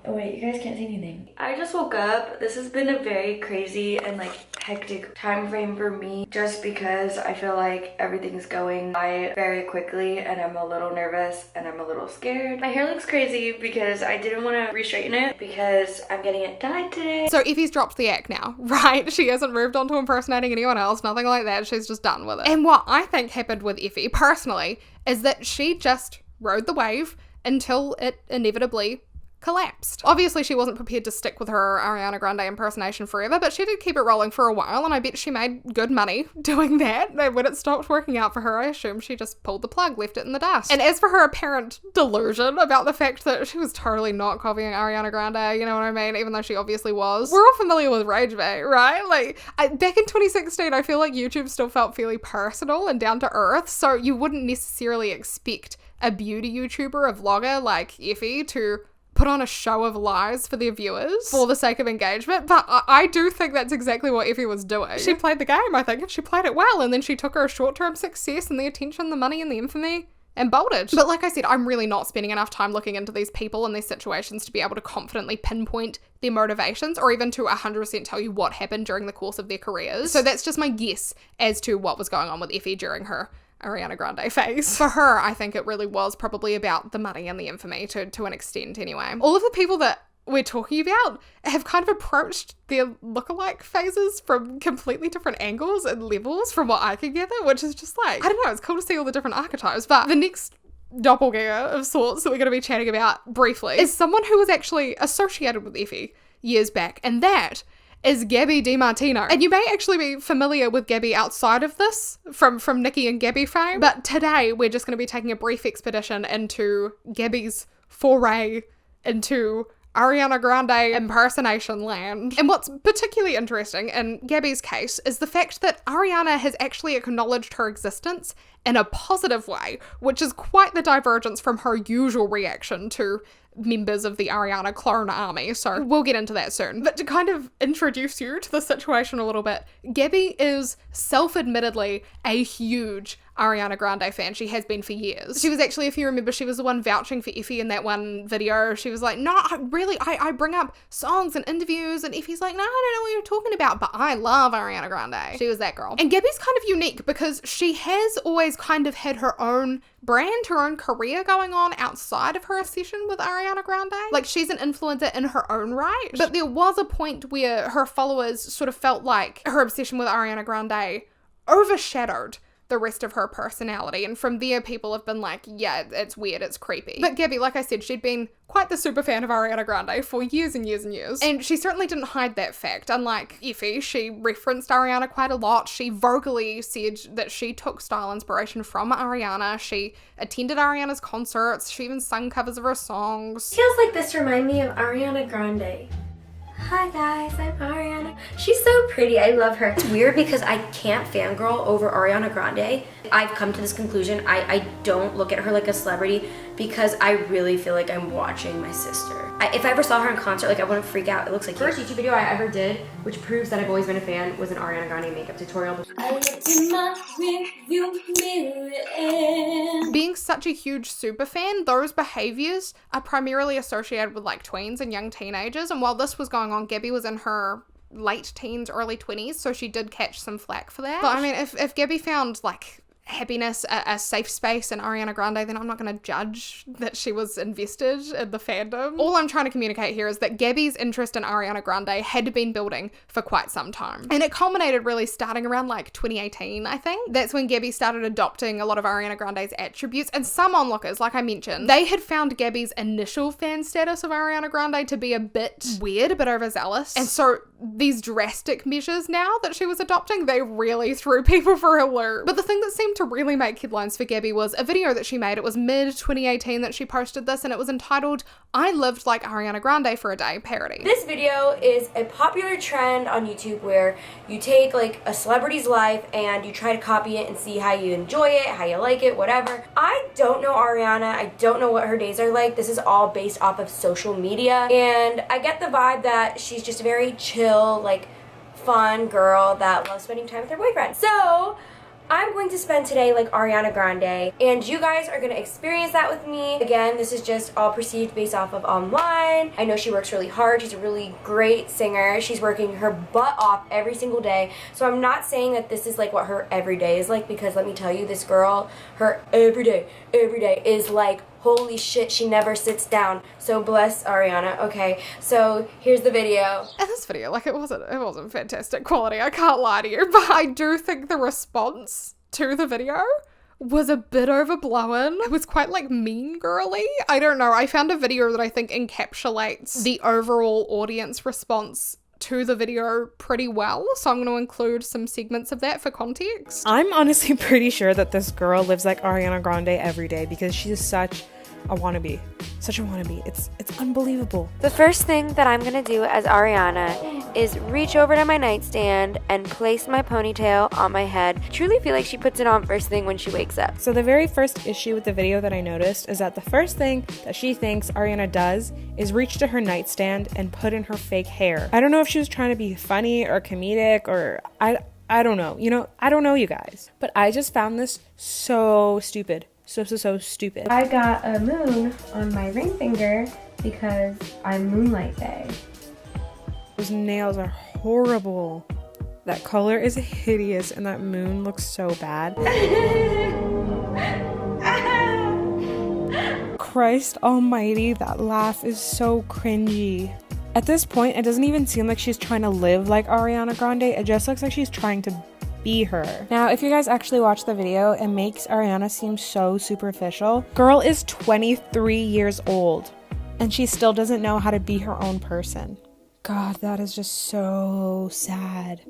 Oh wait, you guys can't see anything. I just woke up. This has been a very crazy and like hectic time frame for me just because I feel like everything's going by very quickly and I'm a little nervous and I'm a little scared. My hair looks crazy because I didn't want to re-straighten it because I'm getting it dyed today. So Effie's dropped the act now, right? She hasn't moved on to impersonating anyone else, nothing like that. She's just done with it. And what I think happened with Effie personally is that she just rode the wave until it inevitably collapsed. Obviously, she wasn't prepared to stick with her Ariana Grande impersonation forever, but she did keep it rolling for a while, and I bet she made good money doing that. When it stopped working out for her, I assume she just pulled the plug, left it in the dust. And as for her apparent delusion about the fact that she was totally not copying Ariana Grande, you know what I mean, even though she obviously was, we're all familiar with Rage Bait, right? Like, back in 2016, I feel like YouTube still felt fairly personal and down to earth, so you wouldn't necessarily expect a beauty YouTuber, a vlogger like Effie to put on a show of lies for their viewers for the sake of engagement, but I do think that's exactly what Effie was doing. She played the game, I think, and she played it well, and then she took her short-term success and the attention, the money, and the infamy and bolted. But like I said, I'm really not spending enough time looking into these people and these situations to be able to confidently pinpoint their motivations or even to 100% tell you what happened during the course of their careers. So that's just my guess as to what was going on with Effie during her Ariana Grande phase. For her, I think it really was probably about the money and the infamy to an extent anyway. All of the people that we're talking about have kind of approached their lookalike phases from completely different angles and levels from what I can gather, which is just like, I don't know, it's cool to see all the different archetypes. But the next doppelganger of sorts that we're going to be chatting about briefly is someone who was actually associated with Effie years back, and that is Gabi DeMartino. And you may actually be familiar with Gabi outside of this from Nikki and Gabi fame, but today we're just going to be taking a brief expedition into Gabi's foray into Ariana Grande impersonation land. And what's particularly interesting in Gabi's case is the fact that Ariana has actually acknowledged her existence in a positive way, which is quite the divergence from her usual reaction to members of the Ariana clone army, so we'll get into that soon. But to kind of introduce you to the situation a little bit, Gabi is self-admittedly a huge Ariana Grande fan. She has been for years. She was actually, if you remember, she was the one vouching for Effie in that one video. She was like, no, I bring up songs and interviews, and Effie's like, no, I don't know what you're talking about, but I love Ariana Grande. She was that girl. And Gabi's kind of unique because she has always kind of had her own brand, her own career going on outside of her obsession with Ariana Grande. Like, she's an influencer in her own right, but there was a point where her followers sort of felt like her obsession with Ariana Grande overshadowed the rest of her personality, and from there people have been like, yeah, it's weird, it's creepy. But Gabi, like I said, she'd been quite the super fan of Ariana Grande for years and years and years, and she certainly didn't hide that fact. Unlike Effie, she referenced Ariana quite a lot. She vocally said that she took style inspiration from Ariana. She attended Ariana's concerts. She even sung covers of her songs. Feels like this remind me of Ariana Grande. Hi guys, I'm Ariana. She's so pretty, I love her. It's weird because I can't fangirl over Ariana Grande. I've come to this conclusion, I don't look at her like a celebrity because I really feel like I'm watching my sister. If I ever saw her in concert, like I wouldn't freak out. It looks like the first YouTube video I ever did, which proves that I've always been a fan, was an Ariana Grande makeup tutorial. I looked in my rearview mirror. Being such a huge super fan, those behaviors are primarily associated with like tweens and young teenagers, and while this was going on, Gabi was in her late teens, early 20s, so she did catch some flack for that. But I mean, if Gabi found like happiness, a safe space in Ariana Grande, then I'm not going to judge that she was invested in the fandom. All I'm trying to communicate here is that Gabi's interest in Ariana Grande had been building for quite some time. And it culminated really starting around like 2018, I think. That's when Gabi started adopting a lot of Ariana Grande's attributes, and some onlookers, like I mentioned, they had found Gabi's initial fan status of Ariana Grande to be a bit weird, a bit overzealous. And so these drastic measures now that she was adopting, they really threw people for a loop. But the thing that seemed to really make headlines for Gabi was a video that she made. It was mid-2018 that she posted this, and it was entitled, I Lived Like Ariana Grande for a Day parody. This video is a popular trend on YouTube where you take like a celebrity's life and you try to copy it and see how you enjoy it, how you like it, whatever. I don't know Ariana. I don't know what her days are like. This is all based off of social media, and I get the vibe that she's just a very chill, like fun girl that loves spending time with her boyfriend. So I'm going to spend today like Ariana Grande, and you guys are going to experience that with me. Again, this is just all perceived based off of online. I know she works really hard. She's a really great singer. She's working her butt off every single day. So I'm not saying that this is like what her everyday is like, because let me tell you, this girl, her everyday is like, holy shit, she never sits down. So bless Ariana. Okay, so here's the video. And this video, like, it wasn't fantastic quality, I can't lie to you, but I do think the response to the video was a bit overblown. It was quite like mean girly. I don't know, I found a video that I think encapsulates the overall audience response to the video pretty well, so I'm going to include some segments of that for context. I'm honestly pretty sure that this girl lives like Ariana Grande every day because she's such a wannabe. Such a wannabe. It's unbelievable. The first thing that I'm gonna do as Ariana is reach over to my nightstand and place my ponytail on my head. I truly feel like she puts it on first thing when she wakes up. So the very first issue with the video that I noticed is that the first thing that she thinks Ariana does is reach to her nightstand and put in her fake hair. I don't know if she was trying to be funny or comedic, or I don't know. You know, I don't know, you guys. But I just found this so stupid. So stupid. I got a moon on my ring finger because I'm Moonlight Day. Those nails are horrible. That color is hideous and that moon looks so bad. Christ almighty, that laugh is so cringy. At this point, it doesn't even seem like she's trying to live like Ariana Grande. It just looks like she's trying to be her. Now, if you guys actually watch the video, it makes Ariana seem so superficial. Girl is 23 years old and she still doesn't know how to be her own person. God, that is just so sad.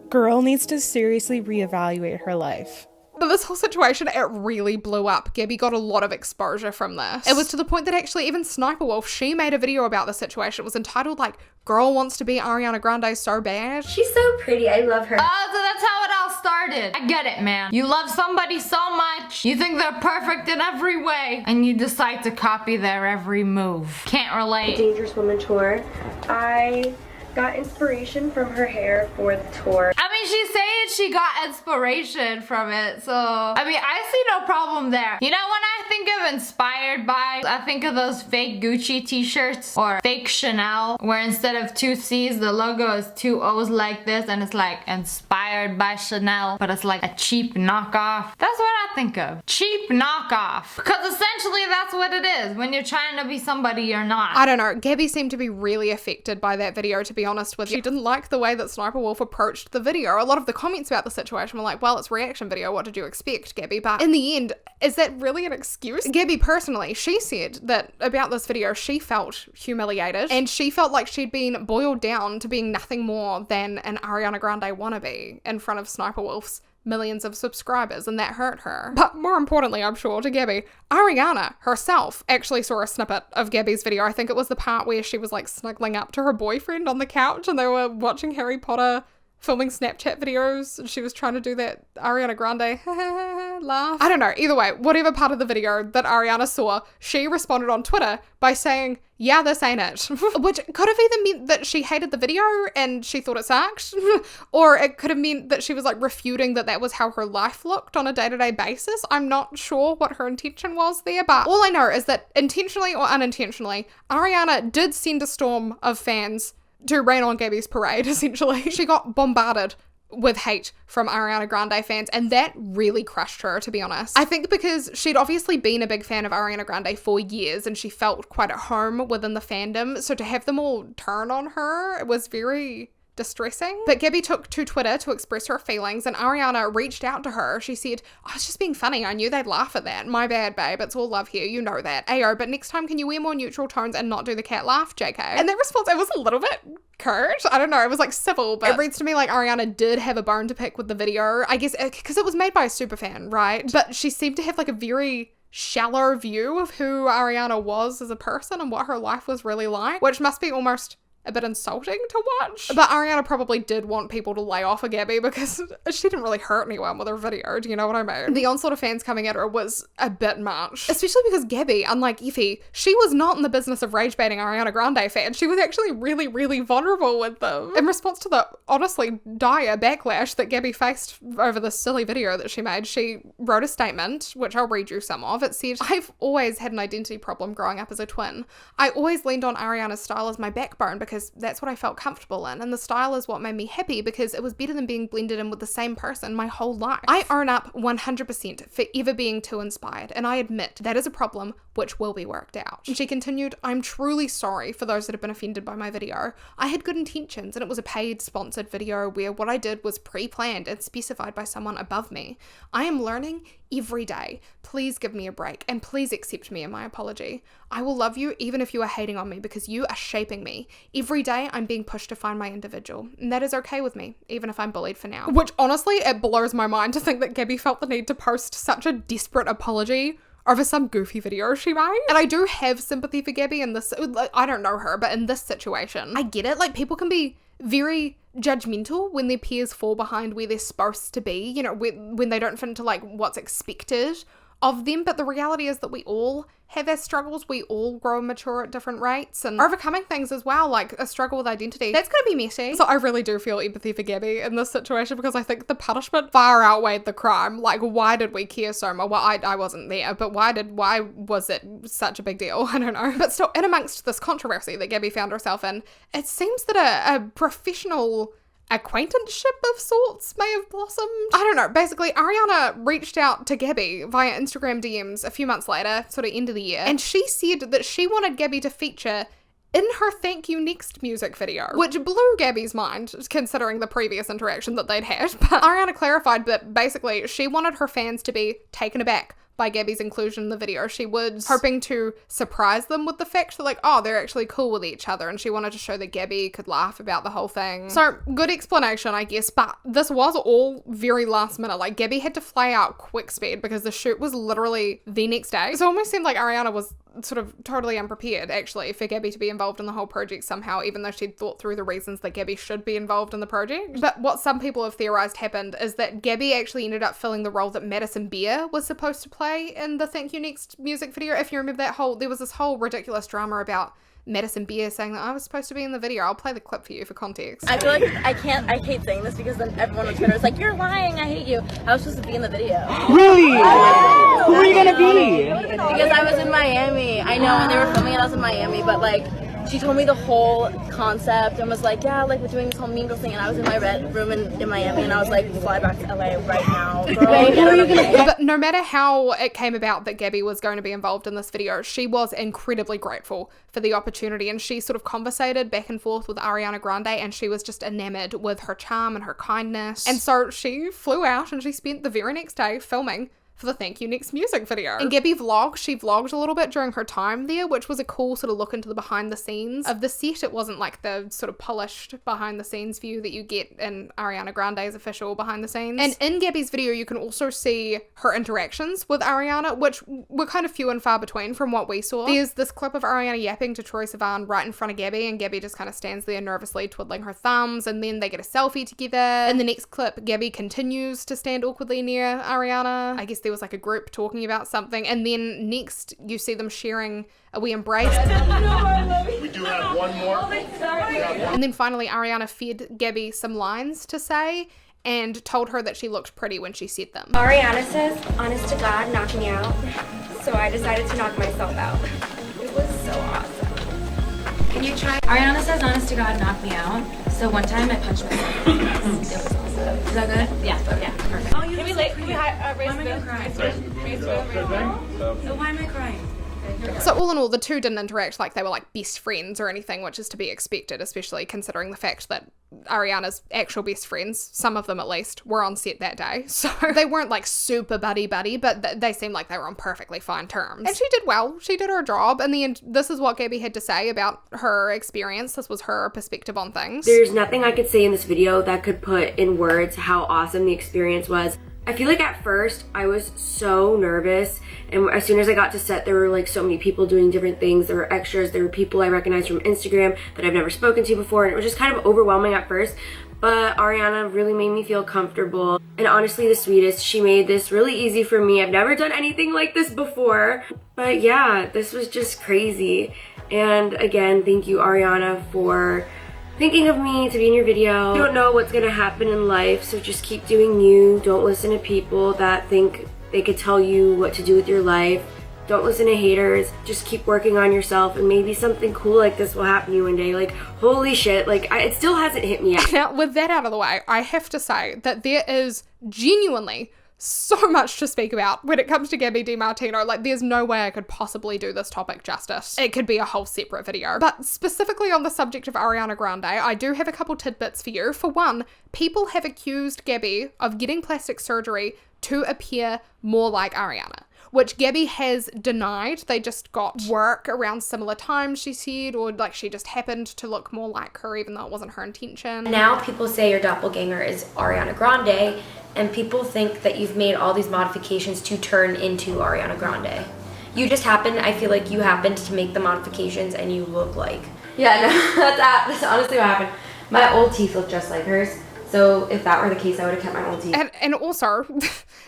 Girl needs to seriously reevaluate her life. But this whole situation, it really blew up. Gabi got a lot of exposure from this. It was to the point that actually even Sniper Wolf, she made a video about the situation. It was entitled like, Girl Wants to Be Ariana Grande So Bad. She's so pretty, I love her. Oh, so that's how it all started. I get it, man. You love somebody so much, you think they're perfect in every way, and you decide to copy their every move. Can't relate. Dangerous Woman tour. I got inspiration from her hair for the tour. I mean, mean, she said she got inspiration from it, so I mean, I see no problem there. You know, when I think of inspired by, I think of those fake Gucci t-shirts or fake Chanel, where instead of 2 C's, the logo is 2 O's like this, and it's like inspired by Chanel, but it's like a cheap knockoff. That's what I think of. Cheap knockoff. Because essentially that's what it is when you're trying to be somebody you're not. I don't know. Gabi seemed to be really affected by that video, to be honest with you. She didn't like the way that Sniper Wolf approached the video. A lot of the comments about the situation were like, well, it's a reaction video. What did you expect, Gabi? But in the end, is that really an excuse? Gabi personally, she said that about this video, she felt humiliated and she felt like she'd been boiled down to being nothing more than an Ariana Grande wannabe in front of Sniper Wolf's millions of subscribers, and that hurt her. But more importantly, I'm sure, to Gabi, Ariana herself actually saw a snippet of Gabi's video. I think it was the part where she was like snuggling up to her boyfriend on the couch and they were watching Harry Potter, filming Snapchat videos, and she was trying to do that Ariana Grande laugh. I don't know. Either way, whatever part of the video that Ariana saw, she responded on Twitter by saying, yeah, this ain't it. Which could have either meant that she hated the video and she thought it sucked, or it could have meant that she was like refuting that that was how her life looked on a day-to-day basis. I'm not sure what her intention was there, but all I know is that intentionally or unintentionally, Ariana did send a storm of fans to rain on Gabi's parade, essentially. She got bombarded with hate from Ariana Grande fans, and that really crushed her, to be honest. I think because she'd obviously been a big fan of Ariana Grande for years and she felt quite at home within the fandom, so to have them all turn on her, it was very distressing. But Gabi took to Twitter to express her feelings, and Ariana reached out to her. She said, I was just being funny. I knew they'd laugh at that. My bad, babe. It's all love here. You know that. Ayo, but next time can you wear more neutral tones and not do the cat laugh, JK? And that response, it was a little bit curt. I don't know. It was like civil, but it reads to me like Ariana did have a bone to pick with the video. I guess because it was made by a superfan, right? But she seemed to have like a very shallow view of who Ariana was as a person and what her life was really like, which must be almost a bit insulting to watch. But Ariana probably did want people to lay off of Gabi because she didn't really hurt anyone with her video, do you know what I mean? The onslaught of fans coming at her was a bit much, especially because Gabi, unlike Effie, she was not in the business of rage baiting Ariana Grande fans. She was actually really, really vulnerable with them. In response to the honestly dire backlash that Gabi faced over this silly video that she made, she wrote a statement, which I'll read you some of. It said, I've always had an identity problem growing up as a twin. I always leaned on Ariana's style as my backbone because that's what I felt comfortable in, and the style is what made me happy because it was better than being blended in with the same person my whole life. I own up 100% for ever being too inspired, and I admit that is a problem which will be worked out. And she continued, I'm truly sorry for those that have been offended by my video. I had good intentions, and it was a paid sponsored video where what I did was pre-planned and specified by someone above me. I am learning every day. Please give me a break and please accept me in my apology. I will love you even if you are hating on me because you are shaping me. Every day I'm being pushed to find my individual, and that is okay with me, even if I'm bullied for now. Which honestly, it blows my mind to think that Gabi felt the need to post such a desperate apology over some goofy video she made. And I do have sympathy for Gabi in this, I don't know her, but in this situation, I get it. Like, people can be very judgmental when their peers fall behind where they're supposed to be, you know, when they don't fit into like what's expected of them. But the reality is that we all have our struggles. We all grow and mature at different rates, and overcoming things as well, like a struggle with identity, that's gonna be messy. So I really do feel empathy for Gabi in this situation because I think the punishment far outweighed the crime. Like, why did we care so much? Well, I wasn't there, but why was it such a big deal? I don't know. But still, in amongst this controversy that Gabi found herself in, it seems that a professional acquaintanceship of sorts may have blossomed. I don't know. Basically, Ariana reached out to Gabi via Instagram DMs a few months later, sort of end of the year, and she said that she wanted Gabi to feature in her Thank You Next music video, which blew Gabi's mind considering the previous interaction that they'd had. But Ariana clarified that basically she wanted her fans to be taken aback by Gabi's inclusion in the video. She was hoping to surprise them with the fact that, like, oh, they're actually cool with each other, and she wanted to show that Gabi could laugh about the whole thing. So, good explanation, I guess, but this was all very last minute. Like, Gabi had to fly out quick speed because the shoot was literally the next day. So it almost seemed like Ariana was sort of totally unprepared, actually, for Gabi to be involved in the whole project somehow, even though she'd thought through the reasons that Gabi should be involved in the project. But what some people have theorized happened is that Gabi actually ended up filling the role that Madison Beer was supposed to play in the Thank You Next music video. If you remember that there was this whole ridiculous drama about Madison Beer saying that I was supposed to be in the video. I'll play the clip for you for context. I feel like I hate saying this because then everyone on Twitter is like, you're lying, I hate you. I was supposed to be in the video. Really? Who were you gonna be? Because I was in Miami. I know when they were filming it, I was in Miami, but like, she told me the whole concept and was like, yeah, like we're doing this whole Mean Girls thing, and I was in my room in Miami, and I was like, fly back to LA right now. Girl, Wait, who are you gonna? But no matter how it came about that Gabi was going to be involved in this video, she was incredibly grateful for the opportunity, and she sort of conversated back and forth with Ariana Grande, and she was just enamored with her charm and her kindness. And so she flew out and she spent the very next day filming for the Thank You Next music video. And Gabi vlogged, she vlogged a little bit during her time there, which was a cool sort of look into the behind the scenes of the set. It wasn't like the sort of polished behind the scenes view that you get in Ariana Grande's official behind the scenes. And in Gabi's video, you can also see her interactions with Ariana, which were kind of few and far between from what we saw. There's this clip of Ariana yapping to Troye Sivan right in front of Gabi, and Gabi just kind of stands there nervously twiddling her thumbs, and then they get a selfie together. In the next clip, Gabi continues to stand awkwardly near Ariana. I guess there was like a group talking about something, and then next you see them sharing a wee embrace. We do have one more. And then finally Ariana fed Gabi some lines to say and told her that she looked pretty when she said them. Ariana says, honest to God, knock me out. So I decided to knock myself out. It was so awesome. Can you try? Ariana says, honest to God, knock me out. So one time I punched myself. It was awesome. Is that good? Yeah, perfect. Oh, Can we raise the So why am I crying? So all in all, the two didn't interact like they were like best friends or anything, which is to be expected, especially considering the fact that Ariana's actual best friends, some of them at least, were on set that day. So they weren't like super buddy-buddy, but they seemed like they were on perfectly fine terms. And she did well. She did her job. In the end, this is what Gabi had to say about her experience. This was her perspective on things. There's nothing I could say in this video that could put in words how awesome the experience was. I feel like at first I was so nervous, and as soon as I got to set, there were like so many people doing different things. There were extras, there were people I recognized from Instagram that I've never spoken to before, and it was just kind of overwhelming at first. But Ariana really made me feel comfortable, and honestly the sweetest. She made this really easy for me. I've never done anything like this before, but yeah, this was just crazy. And again, thank you Ariana for thinking of me to be in your video. You don't know what's gonna happen in life, so just keep doing you. Don't listen to people that think they could tell you what to do with your life. Don't listen to haters. Just keep working on yourself, and maybe something cool like this will happen to you one day. Like, holy shit, like, it still hasn't hit me yet. Now, with that out of the way, I have to say that there is genuinely so much to speak about when it comes to Gabi DeMartino. Like, there's no way I could possibly do this topic justice. It could be a whole separate video. But specifically on the subject of Ariana Grande, I do have a couple tidbits for you. For one, people have accused Gabi of getting plastic surgery to appear more like Ariana, which Gabi has denied. They just got work around similar times, she said, or like she just happened to look more like her even though it wasn't her intention. Now people say your doppelganger is Ariana Grande, and people think that you've made all these modifications to turn into Ariana Grande. You just happened, I feel like you happened to make the modifications and you look like. Yeah, no, that's honestly what happened. My old teeth look just like hers. So if that were the case, I would have kept my old teeth. And also,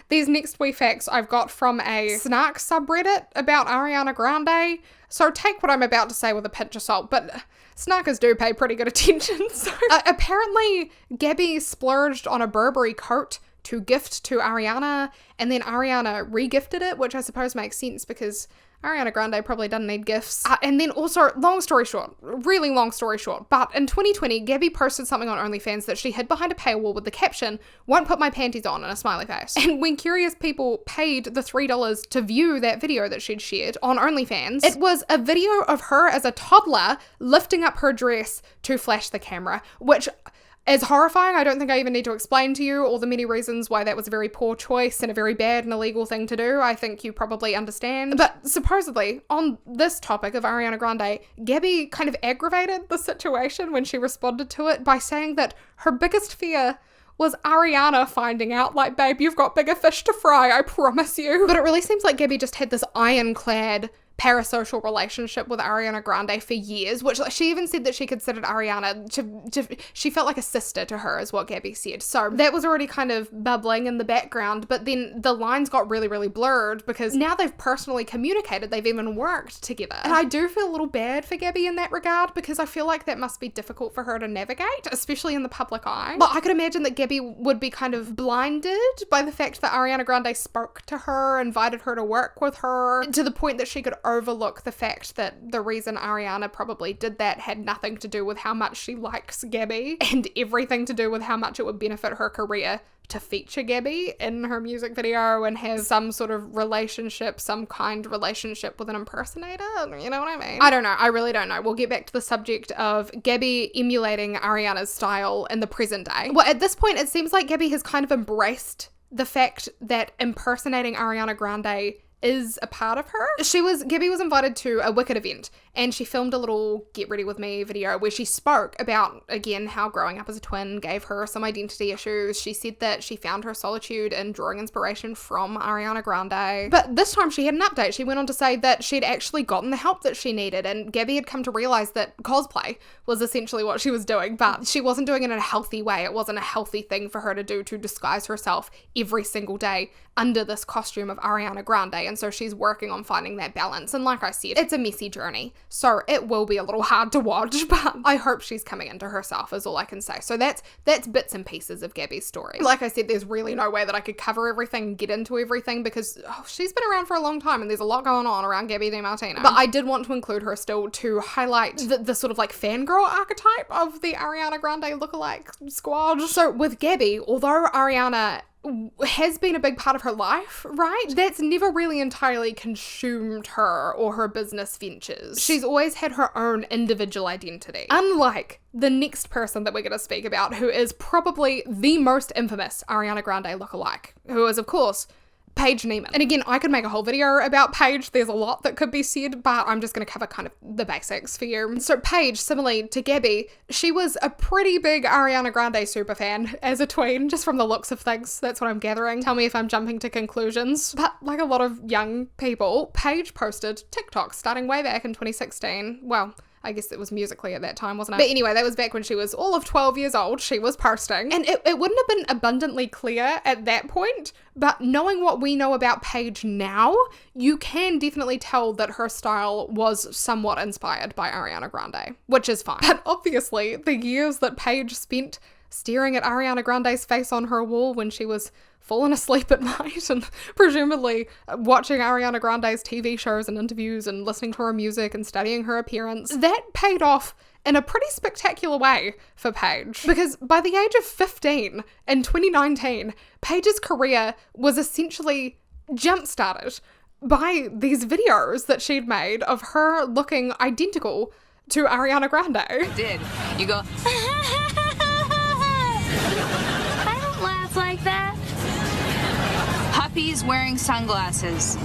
these next wee facts I've got from a snark subreddit about Ariana Grande. So take what I'm about to say with a pinch of salt, but snarkers do pay pretty good attention. So apparently, Gabi splurged on a Burberry coat to gift to Ariana, and then Ariana re-gifted it, which I suppose makes sense because Ariana Grande probably doesn't need gifts. And then also, long story short, really long story short, but in 2020, Gabi posted something on OnlyFans that she hid behind a paywall with the caption, "Won't put my panties on," and a smiley face. And when curious people paid the $3 to view that video that she'd shared on OnlyFans, it was a video of her as a toddler lifting up her dress to flash the camera, which is horrifying. I don't think I even need to explain to you all the many reasons why that was a very poor choice and a very bad and illegal thing to do. I think you probably understand. But supposedly, on this topic of Ariana Grande, Gabi kind of aggravated the situation when she responded to it by saying that her biggest fear was Ariana finding out, like, babe, you've got bigger fish to fry, I promise you. But it really seems like Gabi just had this ironclad parasocial relationship with Ariana Grande for years, which she even said that she considered Ariana she felt like a sister to her, is what Gabi said. So that was already kind of bubbling in the background, but then the lines got really, really blurred because now they've personally communicated, they've even worked together. And I do feel a little bad for Gabi in that regard because I feel like that must be difficult for her to navigate, especially in the public eye. But I could imagine that Gabi would be kind of blinded by the fact that Ariana Grande spoke to her, invited her to work with her, to the point that she could overlook the fact that the reason Ariana probably did that had nothing to do with how much she likes Gabi and everything to do with how much it would benefit her career to feature Gabi in her music video and have some sort of relationship, some kind relationship with an impersonator. You know what I mean? I don't know. I really don't know. We'll get back to the subject of Gabi emulating Ariana's style in the present day. Well, at this point, it seems like Gabi has kind of embraced the fact that impersonating Ariana Grande is a part of her. Gabi was invited to a Wicked event and she filmed a little Get Ready With Me video where she spoke about, again, how growing up as a twin gave her some identity issues. She said that she found her solitude in drawing inspiration from Ariana Grande. But this time she had an update. She went on to say that she'd actually gotten the help that she needed, and Gabi had come to realize that cosplay was essentially what she was doing, but she wasn't doing it in a healthy way. It wasn't a healthy thing for her to do, to disguise herself every single day under this costume of Ariana Grande. And so she's working on finding that balance. And like I said, it's a messy journey. So it will be a little hard to watch, but I hope she's coming into herself is all I can say. So that's bits and pieces of Gabi's story. Like I said, there's really no way that I could cover everything and get into everything because she's been around for a long time and there's a lot going on around Gabi DeMartino. But I did want to include her still to highlight the sort of like fangirl archetype of the Ariana Grande lookalike squad. So with Gabi, although Ariana has been a big part of her life, right? That's never really entirely consumed her or her business ventures. She's always had her own individual identity. Unlike the next person that we're going to speak about, who is probably the most infamous Ariana Grande lookalike, who is, of course, Paige Niemann. And again, I could make a whole video about Paige. There's a lot that could be said, but I'm just going to cover kind of the basics for you. So Paige, similarly to Gabi, she was a pretty big Ariana Grande superfan as a tween, just from the looks of things. That's what I'm gathering. Tell me if I'm jumping to conclusions. But like a lot of young people, Paige posted TikToks starting way back in 2016. Well, I guess it was Musically at that time, wasn't it? But anyway, that was back when she was all of 12 years old. She was posting. And it wouldn't have been abundantly clear at that point, but knowing what we know about Paige now, you can definitely tell that her style was somewhat inspired by Ariana Grande, which is fine. But obviously, the years that Paige spent staring at Ariana Grande's face on her wall when she was falling asleep at night and presumably watching Ariana Grande's TV shows and interviews and listening to her music and studying her appearance, that paid off in a pretty spectacular way for Paige. Because by the age of 15 in 2019, Paige's career was essentially jump-started by these videos that she'd made of her looking identical to Ariana Grande. I did. You go, I don't laugh like that. Puppy's wearing sunglasses.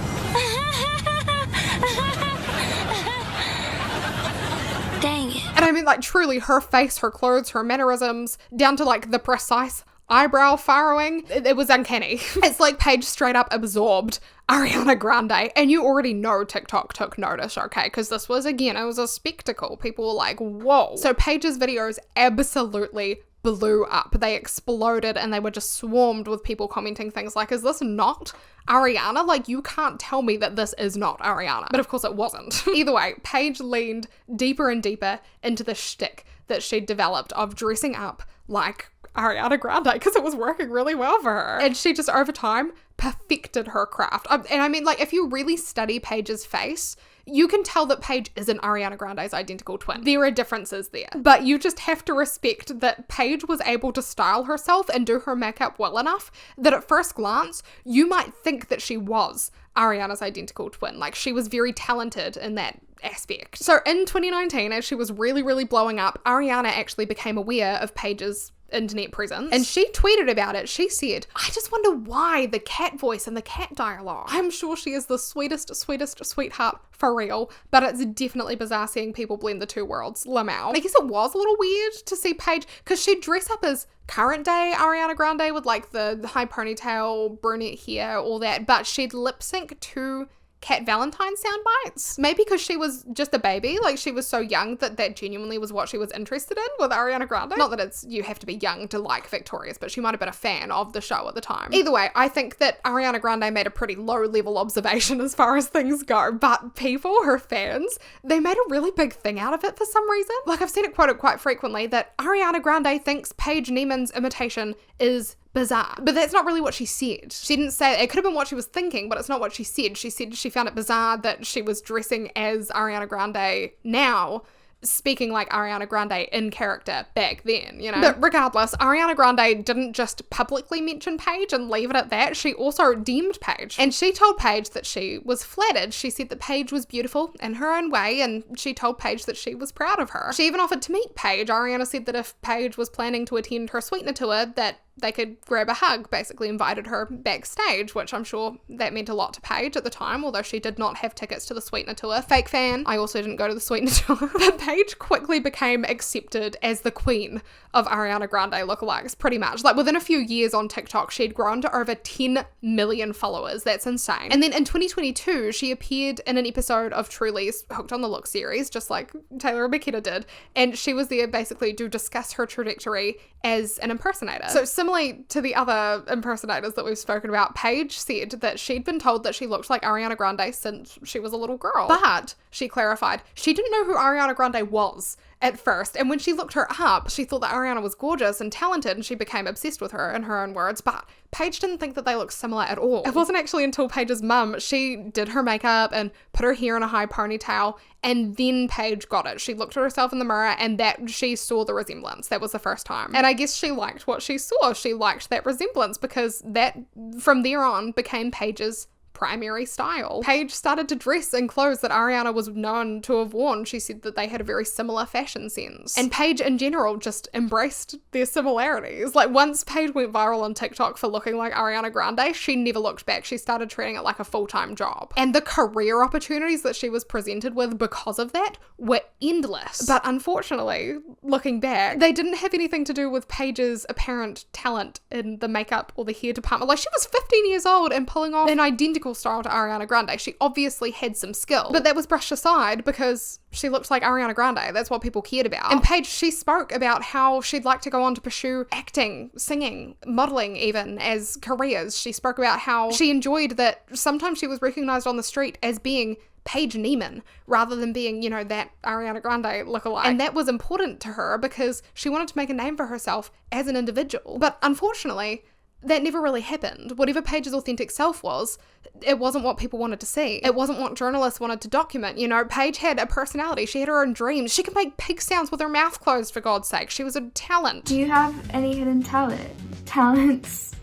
Dang it. And I mean, like, truly, her face, her clothes, her mannerisms, down to like the precise eyebrow furrowing, it was uncanny. It's like Paige straight up absorbed Ariana Grande, and you already know TikTok took notice, okay? Because this was, again, it was a spectacle. People were like, whoa. So Paige's videos absolutely blew up. They exploded and they were just swarmed with people commenting things like, is this not Ariana? Like, you can't tell me that this is not Ariana. But of course it wasn't. Either way, Paige leaned deeper and deeper into the shtick that she'd developed of dressing up like Ariana Grande because it was working really well for her. And she just, over time, perfected her craft. And I mean, like, if you really study Paige's face, you can tell that Paige isn't Ariana Grande's identical twin. There are differences there. But you just have to respect that Paige was able to style herself and do her makeup well enough that at first glance, you might think that she was Ariana's identical twin. Like, she was very talented in that aspect. So in 2019, as she was really, really blowing up, Ariana actually became aware of Paige's internet presence, and she tweeted about it. She said, I just wonder why the cat voice and the cat dialogue. I'm sure she is the sweetest sweetheart for real, but it's definitely bizarre seeing people blend the two worlds. Lamau. I guess it was a little weird to see Paige, because she'd dress up as current day Ariana Grande with like the high ponytail, brunette hair, all that, but she'd lip sync to Cat Valentine sound bites. Maybe because she was just a baby, like she was so young that genuinely was what she was interested in with Ariana Grande. Not that you have to be young to like Victorious, but she might have been a fan of the show at the time. Either way, I think that Ariana Grande made a pretty low level observation as far as things go, but people, her fans, they made a really big thing out of it for some reason. Like I've seen it quoted quite frequently that Ariana Grande thinks Paige Niemann's imitation is bizarre. But that's not really what she said. She didn't say, it could have been what she was thinking, but it's not what she said. She said she found it bizarre that she was dressing as Ariana Grande now, speaking like Ariana Grande in character back then, you know? But regardless, Ariana Grande didn't just publicly mention Paige and leave it at that. She also DM'd Paige. And she told Paige that she was flattered. She said that Paige was beautiful in her own way, and she told Paige that she was proud of her. She even offered to meet Paige. Ariana said that if Paige was planning to attend her Sweetener tour, that they could grab a hug, basically invited her backstage, which I'm sure that meant a lot to Paige at the time, although she did not have tickets to the Sweetener tour. Fake fan. I also didn't go to the Sweetener tour. But Paige quickly became accepted as the queen of Ariana Grande lookalikes, pretty much. Like within a few years on TikTok, she'd grown to over 10 million followers. That's insane. And then in 2022, she appeared in an episode of Truly's Hooked on the Look series, just like Taylor and Mackenna did, and she was there basically to discuss her trajectory as an impersonator. So similarly to the other impersonators that we've spoken about, Paige said that she'd been told that she looked like Ariana Grande since she was a little girl. But she clarified she didn't know who Ariana Grande was at first, and when she looked her up, she thought that Ariana was gorgeous and talented, and she became obsessed with her, in her own words, but Paige didn't think that they looked similar at all. It wasn't actually until Paige's mum, she did her makeup and put her hair in a high ponytail, and then Paige got it. She looked at herself in the mirror and that she saw the resemblance. That was the first time. And I guess she liked what she saw. She liked that resemblance because that, from there on, became Paige's primary style. Paige started to dress in clothes that Ariana was known to have worn. She said that they had a very similar fashion sense. And Paige in general just embraced their similarities. Like once Paige went viral on TikTok for looking like Ariana Grande, she never looked back. She started treating it like a full-time job. And the career opportunities that she was presented with because of that were endless. But unfortunately, looking back, they didn't have anything to do with Paige's apparent talent in the makeup or the hair department. Like she was 15 years old and pulling off an identical style to Ariana Grande. She obviously had some skill, but that was brushed aside because she looked like Ariana Grande. That's what people cared about. And Paige, she spoke about how she'd like to go on to pursue acting, singing, modeling even as careers. She spoke about how she enjoyed that sometimes she was recognized on the street as being Paige Niemann rather than being, you know, that Ariana Grande lookalike. And that was important to her because she wanted to make a name for herself as an individual. But unfortunately, that never really happened. Whatever Paige's authentic self was, it wasn't what people wanted to see. It wasn't what journalists wanted to document. You know, Paige had a personality. She had her own dreams. She could make pig sounds with her mouth closed, for God's sake. She was a talent. Do you have any hidden talents?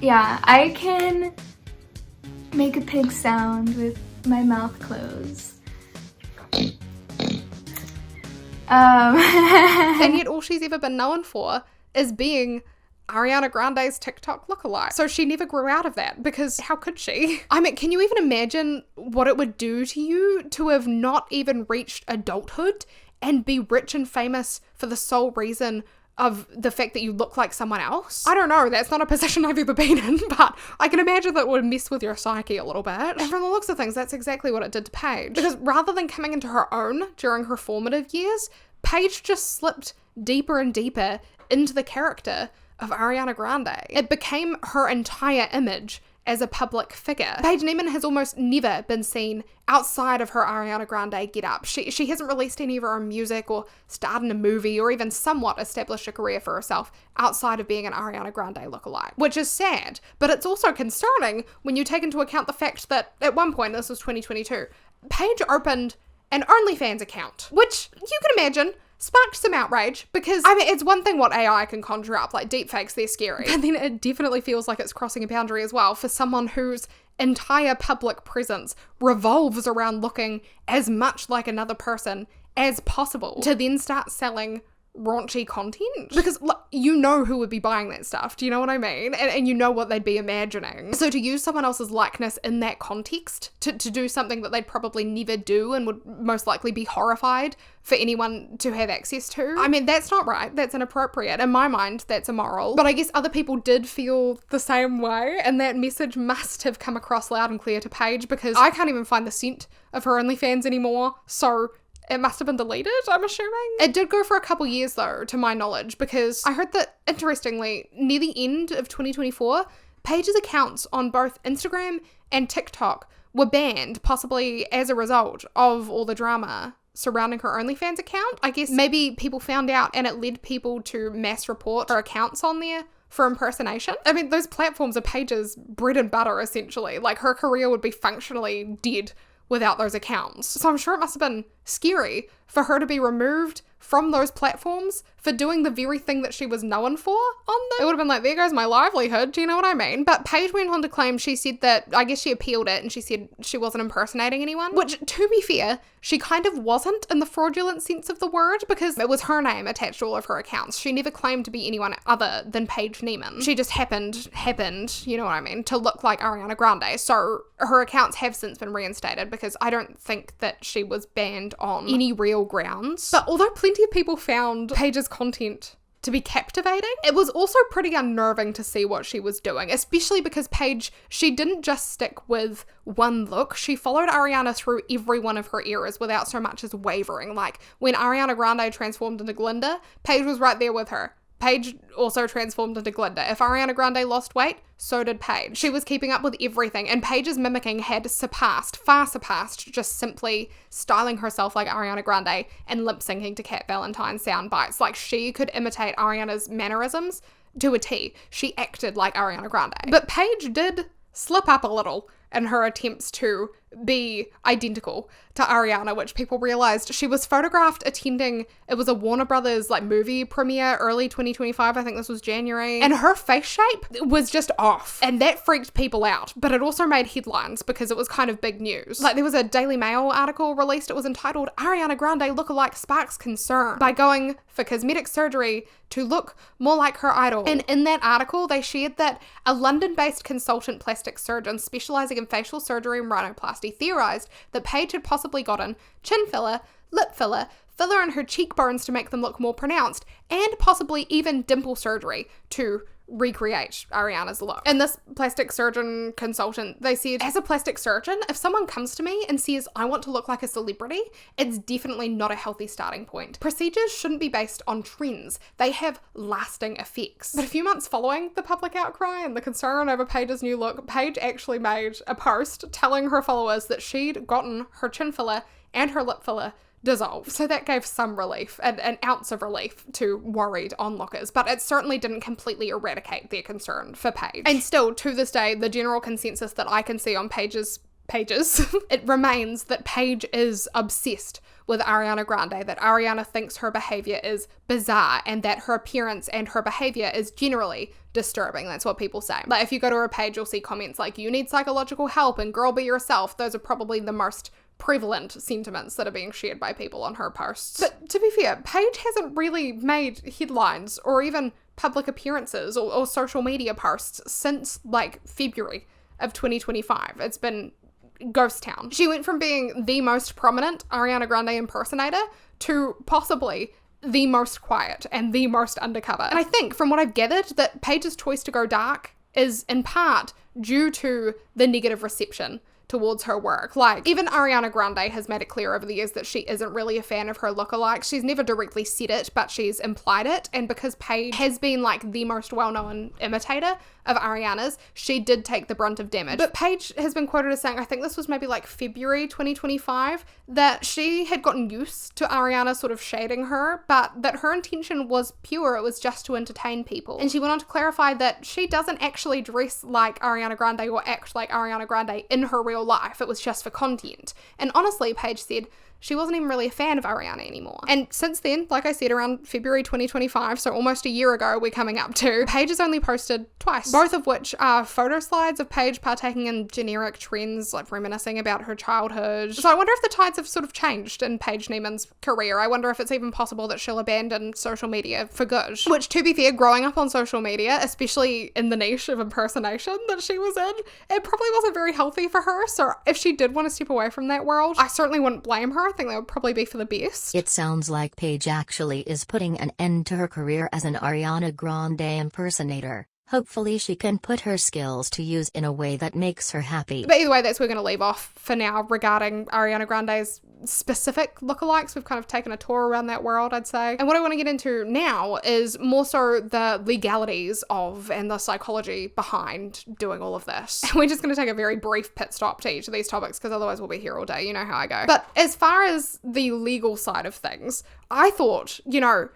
Yeah, I can make a pig sound with my mouth closed. And yet all she's ever been known for is being Ariana Grande's TikTok lookalike. So she never grew out of that because how could she? I mean, can you even imagine what it would do to you to have not even reached adulthood and be rich and famous for the sole reason of the fact that you look like someone else? I don't know, that's not a position I've ever been in, but I can imagine that would mess with your psyche a little bit. And from the looks of things, that's exactly what it did to Paige. Because rather than coming into her own during her formative years, Paige just slipped deeper and deeper into the character of Ariana Grande. It became her entire image as a public figure. Paige Niemann has almost never been seen outside of her Ariana Grande get-up. She hasn't released any of her own music or starred in a movie or even somewhat established a career for herself outside of being an Ariana Grande lookalike, which is sad, but it's also concerning when you take into account the fact that at one point, this was 2022, Paige opened an OnlyFans account, which you can imagine sparked some outrage because, I mean, it's one thing what AI can conjure up, like deepfakes, they're scary. And then it definitely feels like it's crossing a boundary as well for someone whose entire public presence revolves around looking as much like another person as possible to then start selling raunchy content, because you know who would be buying that stuff. Do you know what I mean? And you know what they'd be imagining. So to use someone else's likeness in that context to do something that they'd probably never do and would most likely be horrified for anyone to have access to, I mean, that's not right. That's inappropriate. In my mind, that's immoral. But I guess other people did feel the same way, and that message must have come across loud and clear to Paige, because I can't even find the scent of her OnlyFans anymore. So it must have been deleted, I'm assuming. It did go for a couple years though, to my knowledge, because I heard that, interestingly, near the end of 2024, Paige's accounts on both Instagram and TikTok were banned, possibly as a result of all the drama surrounding her OnlyFans account. I guess maybe people found out and it led people to mass report her accounts on there for impersonation. I mean, those platforms are Paige's bread and butter, essentially. Like, her career would be functionally dead without those accounts. So I'm sure it must have been scary for her to be removed from those platforms for doing the very thing that she was known for on them. It would have been like, there goes my livelihood, do you know what I mean? But Paige went on to claim, she said that, I guess she appealed it, and she said she wasn't impersonating anyone, which, to be fair, she kind of wasn't in the fraudulent sense of the word, because it was her name attached to all of her accounts. She never claimed to be anyone other than Paige Niemann. She just happened, you know what I mean, to look like Ariana Grande. So her accounts have since been reinstated, because I don't think that she was banned on any real grounds. But although plenty of people found Paige's content to be captivating, it was also pretty unnerving to see what she was doing, especially because Paige, she didn't just stick with one look. She followed Ariana through every one of her eras without so much as wavering. Like, when Ariana Grande transformed into Glinda, Paige was right there with her. Paige also transformed into Glinda. If Ariana Grande lost weight, so did Paige. She was keeping up with everything, and Paige's mimicking had far surpassed just simply styling herself like Ariana Grande and lip syncing to Cat Valentine's sound bites. Like, she could imitate Ariana's mannerisms to a T. She acted like Ariana Grande. But Paige did slip up a little in her attempts to be identical to Ariana, which people realized. She was photographed attending, it was a Warner Brothers like movie premiere early 2025, I think this was January, and her face shape was just off, and that freaked people out. But it also made headlines because it was kind of big news. Like, there was a Daily Mail article released, it was entitled "Ariana Grande lookalike sparks concern by going for cosmetic surgery to look more like her idol." And in that article, they shared that a London-based consultant plastic surgeon specializing in facial surgery and rhinoplasty theorized that Paige had possibly gotten chin filler, lip filler in her cheekbones to make them look more pronounced, and possibly even dimple surgery to recreate Ariana's look. And this plastic surgeon consultant, they said, as a plastic surgeon, if someone comes to me and says, I want to look like a celebrity, it's definitely not a healthy starting point. Procedures shouldn't be based on trends. They have lasting effects. But a few months following the public outcry and the concern over Paige's new look, Paige actually made a post telling her followers that she'd gotten her chin filler and her lip filler dissolved. So that gave some relief, an ounce of relief to worried onlookers, but it certainly didn't completely eradicate their concern for Paige. And still, to this day, the general consensus that I can see on Paige's pages, it remains that Paige is obsessed with Ariana Grande, that Ariana thinks her behavior is bizarre, and that her appearance and her behavior is generally disturbing. That's what people say. Like, if you go to her page, you'll see comments like, you need psychological help and girl, be yourself. Those are probably the most prevalent sentiments that are being shared by people on her posts. But to be fair, Paige hasn't really made headlines or even public appearances or social media posts since like February of 2025. It's been ghost town. She went from being the most prominent Ariana Grande impersonator to possibly the most quiet and the most undercover. And I think, from what I've gathered, that Paige's choice to go dark is in part due to the negative reception towards her work. Like, even Ariana Grande has made it clear over the years that she isn't really a fan of her lookalike. She's never directly said it, but she's implied it. And because Paige has been like the most well-known imitator of Ariana's, she did take the brunt of damage. But Paige has been quoted as saying, I think this was maybe like February 2025, that she had gotten used to Ariana sort of shading her, but that her intention was pure. It was just to entertain people. And she went on to clarify that she doesn't actually dress like Ariana Grande or act like Ariana Grande in her real life. It was just for content. And honestly, Paige said, she wasn't even really a fan of Ariana anymore. And since then, like I said, around February 2025, so almost a year ago we're coming up to, Paige has only posted twice, both of which are photo slides of Paige partaking in generic trends, like reminiscing about her childhood. So I wonder if the tides have sort of changed in Paige Niemann's career. I wonder if it's even possible that she'll abandon social media for good. Which, to be fair, growing up on social media, especially in the niche of impersonation that she was in, it probably wasn't very healthy for her. So if she did want to step away from that world, I certainly wouldn't blame her. I think that would probably be for the best. It sounds like Paige actually is putting an end to her career as an Ariana Grande impersonator. Hopefully she can put her skills to use in a way that makes her happy. But either way, that's where we're going to leave off for now regarding Ariana Grande's specific lookalikes. We've kind of taken a tour around that world, I'd say. And what I want to get into now is more so the legalities of and the psychology behind doing all of this. And we're just going to take a very brief pit stop to each of these topics because otherwise we'll be here all day. You know how I go. But as far as the legal side of things, I thought, you know,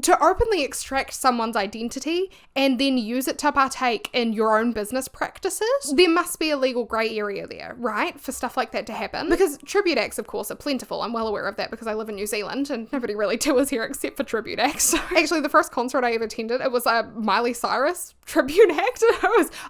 to openly extract someone's identity and then use it to partake in your own business practices, there must be a legal grey area there, right? For stuff like that to happen. Because tribute acts, of course, are plentiful. I'm well aware of that because I live in New Zealand and nobody really tours here except for tribute acts. So actually, the first concert I ever attended, it was a Miley Cyrus tribute act.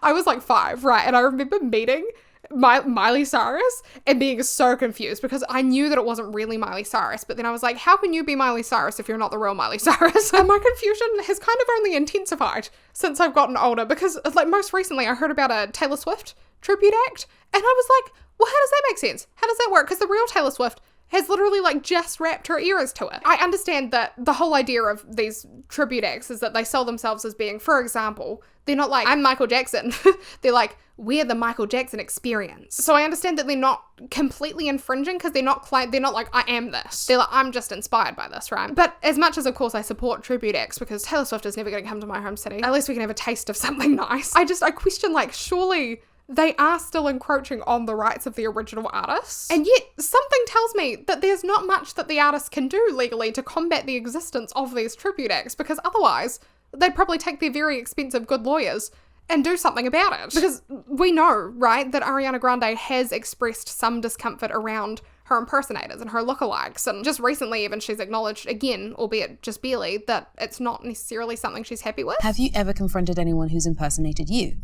I was like 5, right? And I remember meeting Miley Cyrus and being so confused because I knew that it wasn't really Miley Cyrus, but then I was like, how can you be Miley Cyrus if you're not the real Miley Cyrus? And my confusion has kind of only intensified since I've gotten older because, like, most recently I heard about a Taylor Swift tribute act and I was like, well, how does that make sense? How does that work? Because the real Taylor Swift has literally like just wrapped her ears to it. I understand that the whole idea of these tribute acts is that they sell themselves as being, for example, they're not like, I'm Michael Jackson. They're like, we're the Michael Jackson experience. So I understand that they're not completely infringing because they're not like, I am this. They're like, I'm just inspired by this, right? But as much as, of course, I support tribute acts because Taylor Swift is never going to come to my home city, at least we can have a taste of something nice. I question, like, surely they are still encroaching on the rights of the original artists. And yet, something tells me that there's not much that the artists can do legally to combat the existence of these tribute acts, because otherwise, they'd probably take their very expensive good lawyers and do something about it. Because we know, right, that Ariana Grande has expressed some discomfort around her impersonators and her lookalikes, and just recently even she's acknowledged again, albeit just barely, that it's not necessarily something she's happy with. Have you ever confronted anyone who's impersonated you?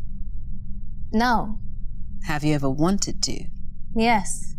No. Have you ever wanted to? Yes.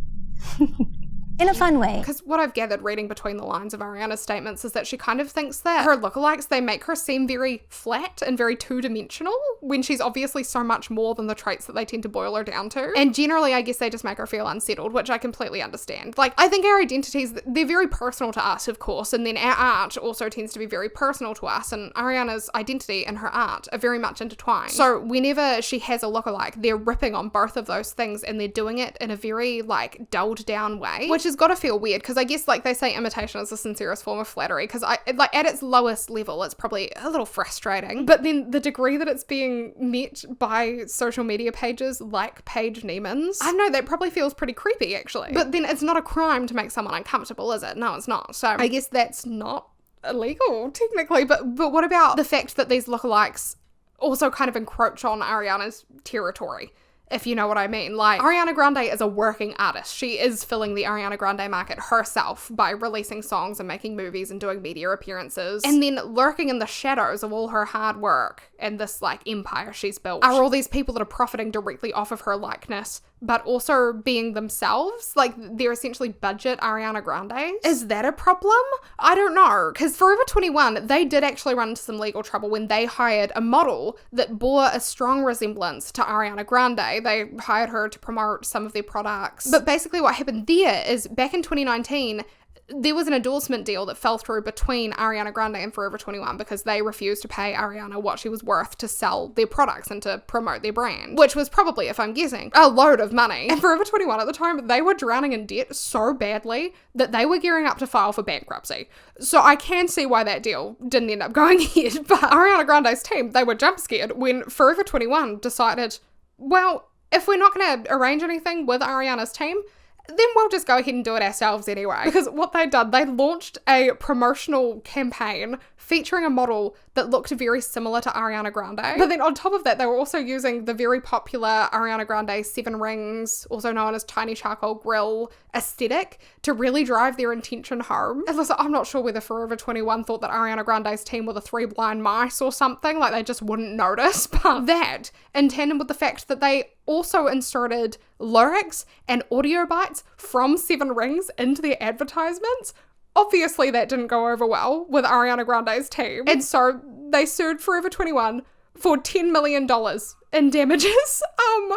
In a fun way. Because what I've gathered reading between the lines of Ariana's statements is that she kind of thinks that her lookalikes, they make her seem very flat and very two-dimensional when she's obviously so much more than the traits that they tend to boil her down to. And generally, I guess they just make her feel unsettled, which I completely understand. Like, I think our identities, they're very personal to us, of course, and then our art also tends to be very personal to us, and Ariana's identity and her art are very much intertwined. So whenever she has a lookalike, they're ripping on both of those things, and they're doing it in a very, like, dulled down way, which has got to feel weird, because I guess, like, they say imitation is the sincerest form of flattery, because like, at its lowest level, it's probably a little frustrating, but then the degree that it's being met by social media pages like Paige Niemann's, I don't know, that probably feels pretty creepy, actually. But then it's not a crime to make someone uncomfortable, is it? No, it's not. So I guess that's not illegal, technically, but what about the fact that these lookalikes also kind of encroach on Ariana's territory? If you know what I mean. Like, Ariana Grande is a working artist. She is filling the Ariana Grande market herself by releasing songs and making movies and doing media appearances. And then lurking in the shadows of all her hard work and this, like, empire she's built are all these people that are profiting directly off of her likeness, but also being themselves. Like, they're essentially budget Ariana Grande. Is that a problem? I don't know. Because Forever 21, they did actually run into some legal trouble when they hired a model that bore a strong resemblance to Ariana Grande. They hired her to promote some of their products. But basically what happened there is back in 2019, there was an endorsement deal that fell through between Ariana Grande and Forever 21 because they refused to pay Ariana what she was worth to sell their products and to promote their brand, which was probably, if I'm guessing, a load of money. And Forever 21 at the time, they were drowning in debt so badly that they were gearing up to file for bankruptcy. So I can see why that deal didn't end up going ahead. But Ariana Grande's team, they were jump scared when Forever 21 decided, well, if we're not going to arrange anything with Ariana's team, then we'll just go ahead and do it ourselves anyway. Because what they'd done, they launched a promotional campaign featuring a model that looked very similar to Ariana Grande. But then on top of that, they were also using the very popular Ariana Grande 7 rings, also known as tiny charcoal grill aesthetic, to really drive their intention home. And listen, I'm not sure whether Forever 21 thought that Ariana Grande's team were the 3 blind mice or something, like they just wouldn't notice. But that, in tandem with the fact that they also inserted lyrics and audio bites from 7 Rings into their advertisements, obviously that didn't go over well with Ariana Grande's team. And so they sued Forever 21 for $10 million in damages.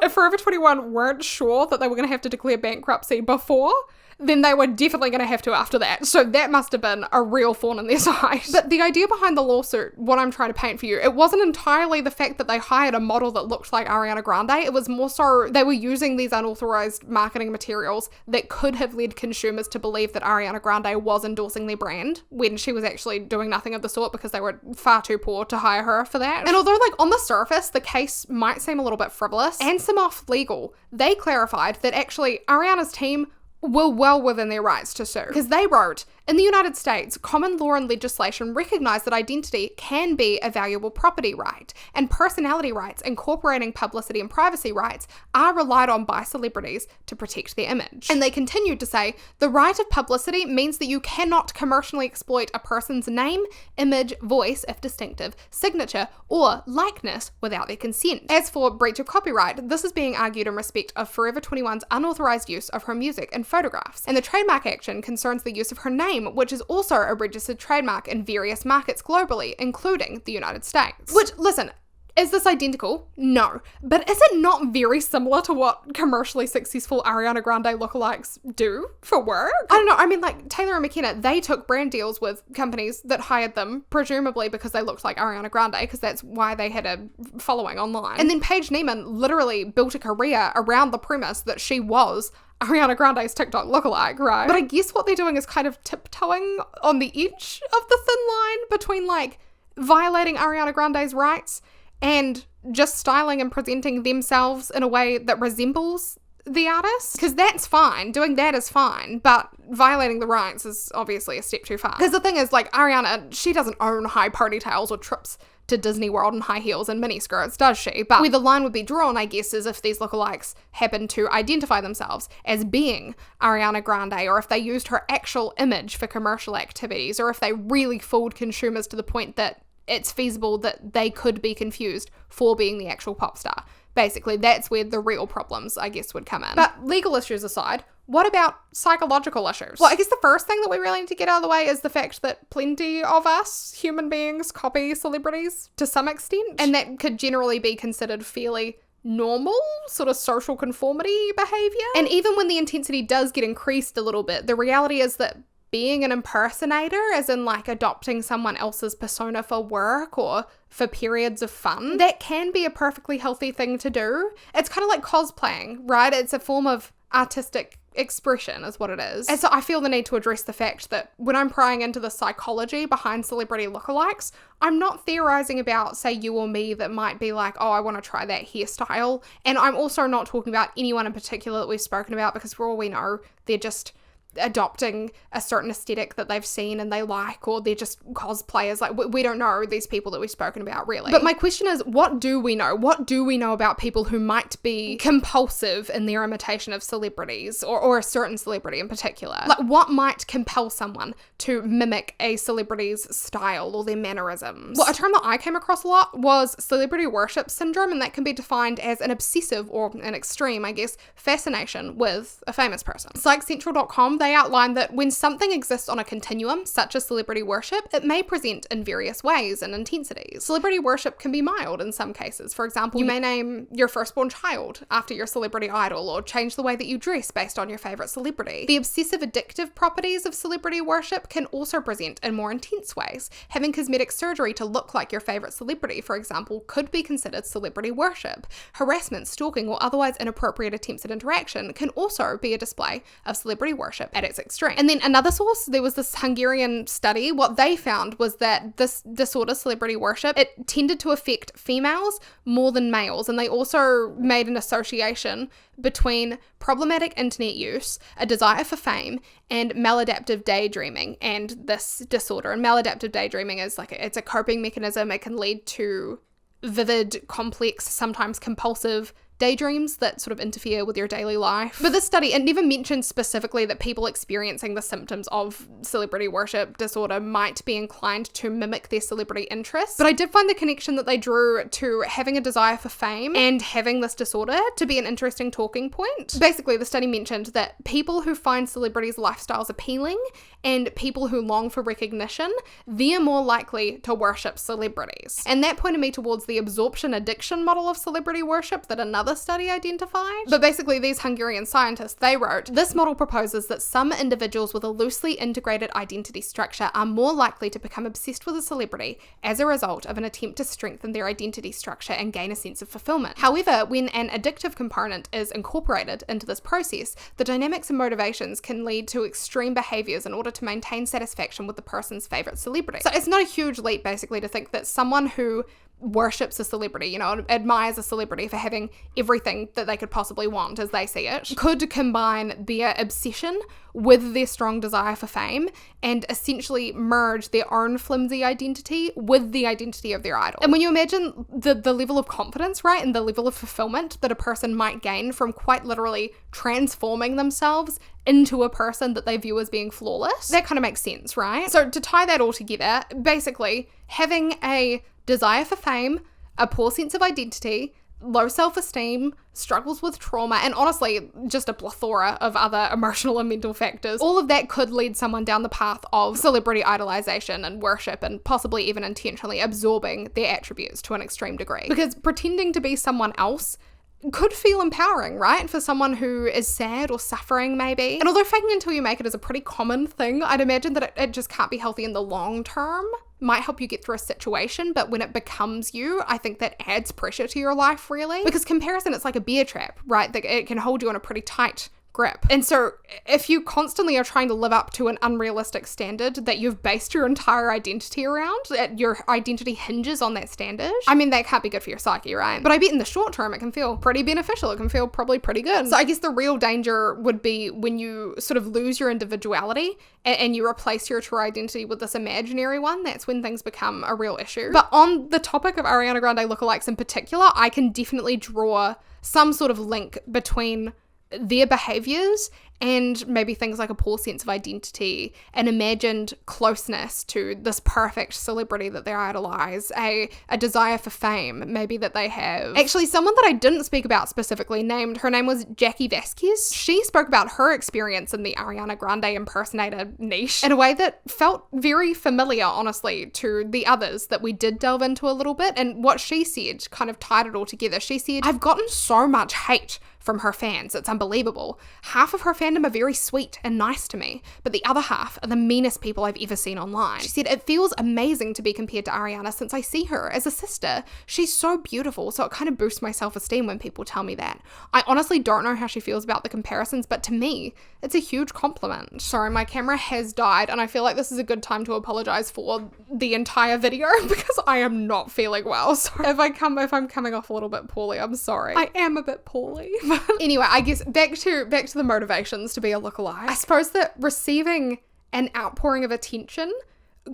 If Forever 21 weren't sure that they were going to have to declare bankruptcy before, then they were definitely going to have to after that. So that must have been a real thorn in their side. But the idea behind the lawsuit, what I'm trying to paint for you, it wasn't entirely the fact that they hired a model that looked like Ariana Grande. It was more so they were using these unauthorized marketing materials that could have led consumers to believe that Ariana Grande was endorsing their brand when she was actually doing nothing of the sort because they were far too poor to hire her for that. And although like on the surface, the case might seem a little bit frivolous and some off legal, they clarified that actually Ariana's team were well within their rights to sue. Because they wrote, in the United States, common law and legislation recognize that identity can be a valuable property right, and personality rights incorporating publicity and privacy rights are relied on by celebrities to protect their image. And they continued to say, the right of publicity means that you cannot commercially exploit a person's name, image, voice, if distinctive, signature, or likeness without their consent. As for breach of copyright, this is being argued in respect of Forever 21's unauthorized use of her music and photographs. And the trademark action concerns the use of her name, which is also a registered trademark in various markets globally, including the United States. Which, listen, is this identical? No. But is it not very similar to what commercially successful Ariana Grande lookalikes do for work? I don't know. I mean, like, Taylor and Mackenna, they took brand deals with companies that hired them, presumably because they looked like Ariana Grande, because that's why they had a following online. And then Paige Niemann literally built a career around the premise that she was Ariana Grande's TikTok lookalike, right? But I guess what they're doing is kind of tiptoeing on the edge of the thin line between, like, violating Ariana Grande's rights and just styling and presenting themselves in a way that resembles the artist. Because that's fine. Doing that is fine. But violating the rights is obviously a step too far. Because the thing is, like, Ariana, she doesn't own high ponytails or trips to Disney World in high heels and miniskirts, does she? But where the line would be drawn, I guess, is if these lookalikes happen to identify themselves as being Ariana Grande, or if they used her actual image for commercial activities, or if they really fooled consumers to the point that it's feasible that they could be confused for being the actual pop star. Basically, that's where the real problems, I guess, would come in. But legal issues aside, what about psychological issues? Well, I guess the first thing that we really need to get out of the way is the fact that plenty of us, human beings, copy celebrities to some extent, and that could generally be considered fairly normal sort of social conformity behavior. And even when the intensity does get increased a little bit, the reality is that being an impersonator, as in like adopting someone else's persona for work or for periods of fun, that can be a perfectly healthy thing to do. It's kind of like cosplaying, right? It's a form of artistic expression is what it is. And so I feel the need to address the fact that when I'm prying into the psychology behind celebrity lookalikes, I'm not theorizing about, say, you or me that might be like, oh, I want to try that hairstyle. And I'm also not talking about anyone in particular that we've spoken about, because for all we know, they're just adopting a certain aesthetic that they've seen and they like, or they're just cosplayers. Like, we don't know these people that we've spoken about, really. But my question is, what do we know? What do we know about people who might be compulsive in their imitation of celebrities, or a certain celebrity in particular? Like, what might compel someone to mimic a celebrity's style or their mannerisms? Well, a term that I came across a lot was celebrity worship syndrome, and that can be defined as an obsessive, or an extreme, I guess, fascination with a famous person. PsychCentral.com, they outline that when something exists on a continuum, such as celebrity worship, it may present in various ways and intensities. Celebrity worship can be mild in some cases. For example, you may name your firstborn child after your celebrity idol, or change the way that you dress based on your favorite celebrity. The obsessive addictive properties of celebrity worship can also present in more intense ways. Having cosmetic surgery to look like your favorite celebrity, for example, could be considered celebrity worship. Harassment, stalking, or otherwise inappropriate attempts at interaction can also be a display of celebrity worship at its extreme. And then another source, there was this Hungarian study. What they found was that this disorder, celebrity worship, it tended to affect females more than males. And they also made an association between problematic internet use, a desire for fame, and maladaptive daydreaming and this disorder. And maladaptive daydreaming is like, it's a coping mechanism. It can lead to vivid, complex, sometimes compulsive daydreams that sort of interfere with your daily life. But this study, it never mentioned specifically that people experiencing the symptoms of celebrity worship disorder might be inclined to mimic their celebrity interests. But I did find the connection that they drew to having a desire for fame and having this disorder to be an interesting talking point. Basically, the study mentioned that people who find celebrities' lifestyles appealing and people who long for recognition, they're more likely to worship celebrities. And that pointed me towards the absorption addiction model of celebrity worship that another study identified. But basically, these Hungarian scientists, they wrote, this model proposes that some individuals with a loosely integrated identity structure are more likely to become obsessed with a celebrity as a result of an attempt to strengthen their identity structure and gain a sense of fulfillment. However, when an addictive component is incorporated into this process, the dynamics and motivations can lead to extreme behaviors in order to maintain satisfaction with the person's favorite celebrity. So it's not a huge leap, basically, to think that someone who worships a celebrity, you know, admires a celebrity for having everything that they could possibly want as they see it, could combine their obsession with their strong desire for fame and essentially merge their own flimsy identity with the identity of their idol. And when you imagine the level of confidence, right, and the level of fulfillment that a person might gain from quite literally transforming themselves into a person that they view as being flawless, that kind of makes sense, right? So to tie that all together, basically having a desire for fame, a poor sense of identity, low self-esteem, struggles with trauma, and honestly, just a plethora of other emotional and mental factors. All of that could lead someone down the path of celebrity idolization and worship, and possibly even intentionally absorbing their attributes to an extreme degree. Because pretending to be someone else could feel empowering, right? For someone who is sad or suffering, maybe. And although faking until you make it is a pretty common thing, I'd imagine that it just can't be healthy in the long term. Might help you get through a situation, but when it becomes you, I think that adds pressure to your life, really. Because comparison, it's like a bear trap, right? That it can hold you in a pretty tight grip. And so if you constantly are trying to live up to an unrealistic standard that you've based your entire identity around, that your identity hinges on that standard, I mean, that can't be good for your psyche, right? But I bet in the short term, it can feel pretty beneficial. It can feel probably pretty good. So I guess the real danger would be when you sort of lose your individuality and you replace your true identity with this imaginary one. That's when things become a real issue. But on the topic of Ariana Grande lookalikes in particular, I can definitely draw some sort of link between their behaviors and maybe things like a poor sense of identity, an imagined closeness to this perfect celebrity that they idolize, a desire for fame maybe that they have. Actually, someone that I didn't speak about specifically named, her name was Jackie Vasquez. She spoke about her experience in the Ariana Grande impersonator niche in a way that felt very familiar, honestly, to the others that we did delve into a little bit. And what she said kind of tied it all together. She said, I've gotten so much hate from her fans. It's unbelievable. Half of her fandom are very sweet and nice to me, but the other half are the meanest people I've ever seen online. She said, it feels amazing to be compared to Ariana since I see her as a sister. She's so beautiful, so it kind of boosts my self-esteem when people tell me that. I honestly don't know how she feels about the comparisons, but to me, it's a huge compliment. Sorry, my camera has died, and I feel like this is a good time to apologize for the entire video because I am not feeling well. So if I'm coming off a little bit poorly, I'm sorry. I am a bit poorly. Anyway, I guess back to the motivations to be a lookalike. I suppose that receiving an outpouring of attention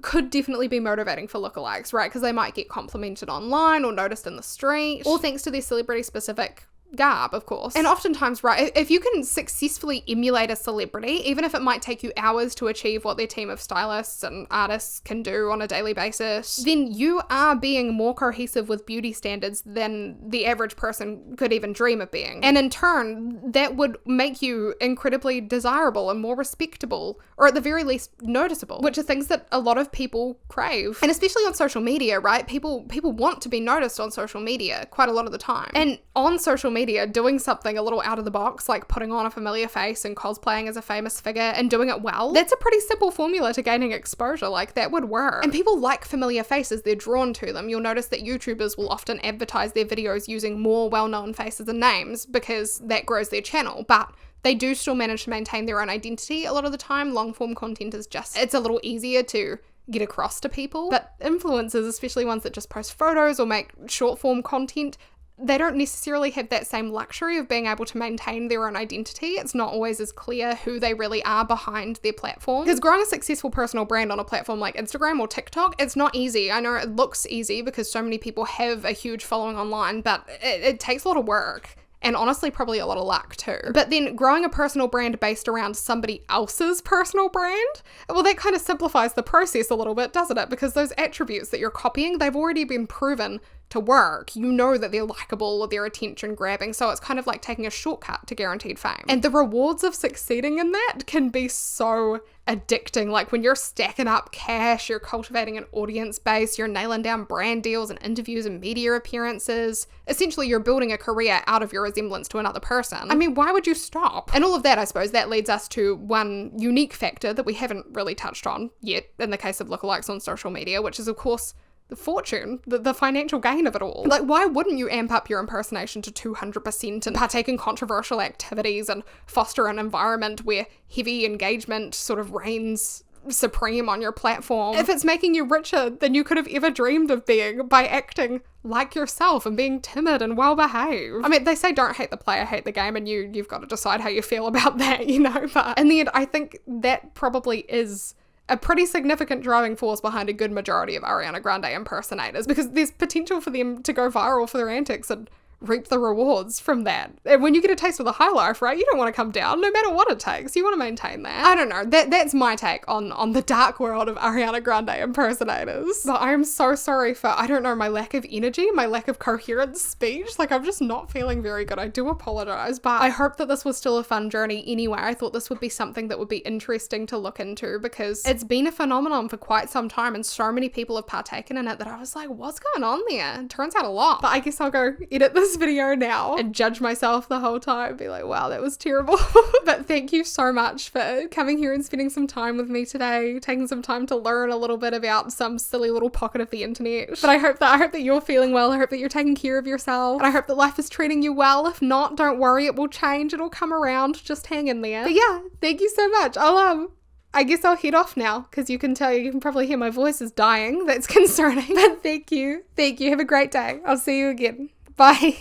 could definitely be motivating for lookalikes, right? Because they might get complimented online or noticed in the street, all thanks to their celebrity-specific garb, of course. And oftentimes, right, if you can successfully emulate a celebrity, even if it might take you hours to achieve what their team of stylists and artists can do on a daily basis, then you are being more cohesive with beauty standards than the average person could even dream of being. And in turn, that would make you incredibly desirable and more respectable, or at the very least noticeable, which are things that a lot of people crave. And especially on social media, right? People want to be noticed on social media quite a lot of the time. And on social media, media doing something a little out of the box, like putting on a familiar face and cosplaying as a famous figure and doing it well, that's a pretty simple formula to gaining exposure. Like, that would work. And people like familiar faces, they're drawn to them. You'll notice that YouTubers will often advertise their videos using more well-known faces and names because that grows their channel, but they do still manage to maintain their own identity a lot of the time. Long-form content is just, it's a little easier to get across to people. But influencers, especially ones that just post photos or make short-form content, they don't necessarily have that same luxury of being able to maintain their own identity. It's not always as clear who they really are behind their platform. Because growing a successful personal brand on a platform like Instagram or TikTok, it's not easy. I know it looks easy because so many people have a huge following online, but it takes a lot of work. And honestly, probably a lot of luck too. But then growing a personal brand based around somebody else's personal brand, well, that kind of simplifies the process a little bit, doesn't it? Because those attributes that you're copying, they've already been proven to work. You know that they're likable or they're attention grabbing, so it's kind of like taking a shortcut to guaranteed fame. And the rewards of succeeding in that can be so addicting. Like when you're stacking up cash, you're cultivating an audience base, you're nailing down brand deals and interviews and media appearances. Essentially, you're building a career out of your resemblance to another person. I mean, why would you stop? And all of that, I suppose, that leads us to one unique factor that we haven't really touched on yet in the case of lookalikes on social media, which is, of course, the fortune, the financial gain of it all. Like, why wouldn't you amp up your impersonation to 200% and partake in controversial activities and foster an environment where heavy engagement sort of reigns supreme on your platform if it's making you richer than you could have ever dreamed of being by acting like yourself and being timid and well behaved? I mean, they say don't hate the player, hate the game, and you've got to decide how you feel about that, you know, but in the end, I think that probably is a pretty significant driving force behind a good majority of Ariana Grande impersonators, because there's potential for them to go viral for their antics and reap the rewards from that. And when you get a taste of the high life, right, you don't want to come down no matter what it takes. You want to maintain that. I don't know. That's my take on the dark world of Ariana Grande impersonators. But I am so sorry for, I don't know, my lack of energy, my lack of coherent speech. Like, I'm just not feeling very good. I do apologize, but I hope that this was still a fun journey anyway. I thought this would be something that would be interesting to look into because it's been a phenomenon for quite some time and so many people have partaken in it that I was like, what's going on there? It turns out a lot. But I guess I'll go edit this video now and judge myself the whole time, be like, wow, that was terrible. But thank you so much for coming here and spending some time with me today, taking some time to learn a little bit about some silly little pocket of the internet. But I hope that you're feeling well. I hope that you're taking care of yourself, and I hope that life is treating you well. If not, don't worry, it will change, it'll come around, just hang in there. But yeah, thank you so much. I guess I'll head off now because you can probably hear my voice is dying. That's concerning. But thank you. Have a great day. I'll see you again. Bye.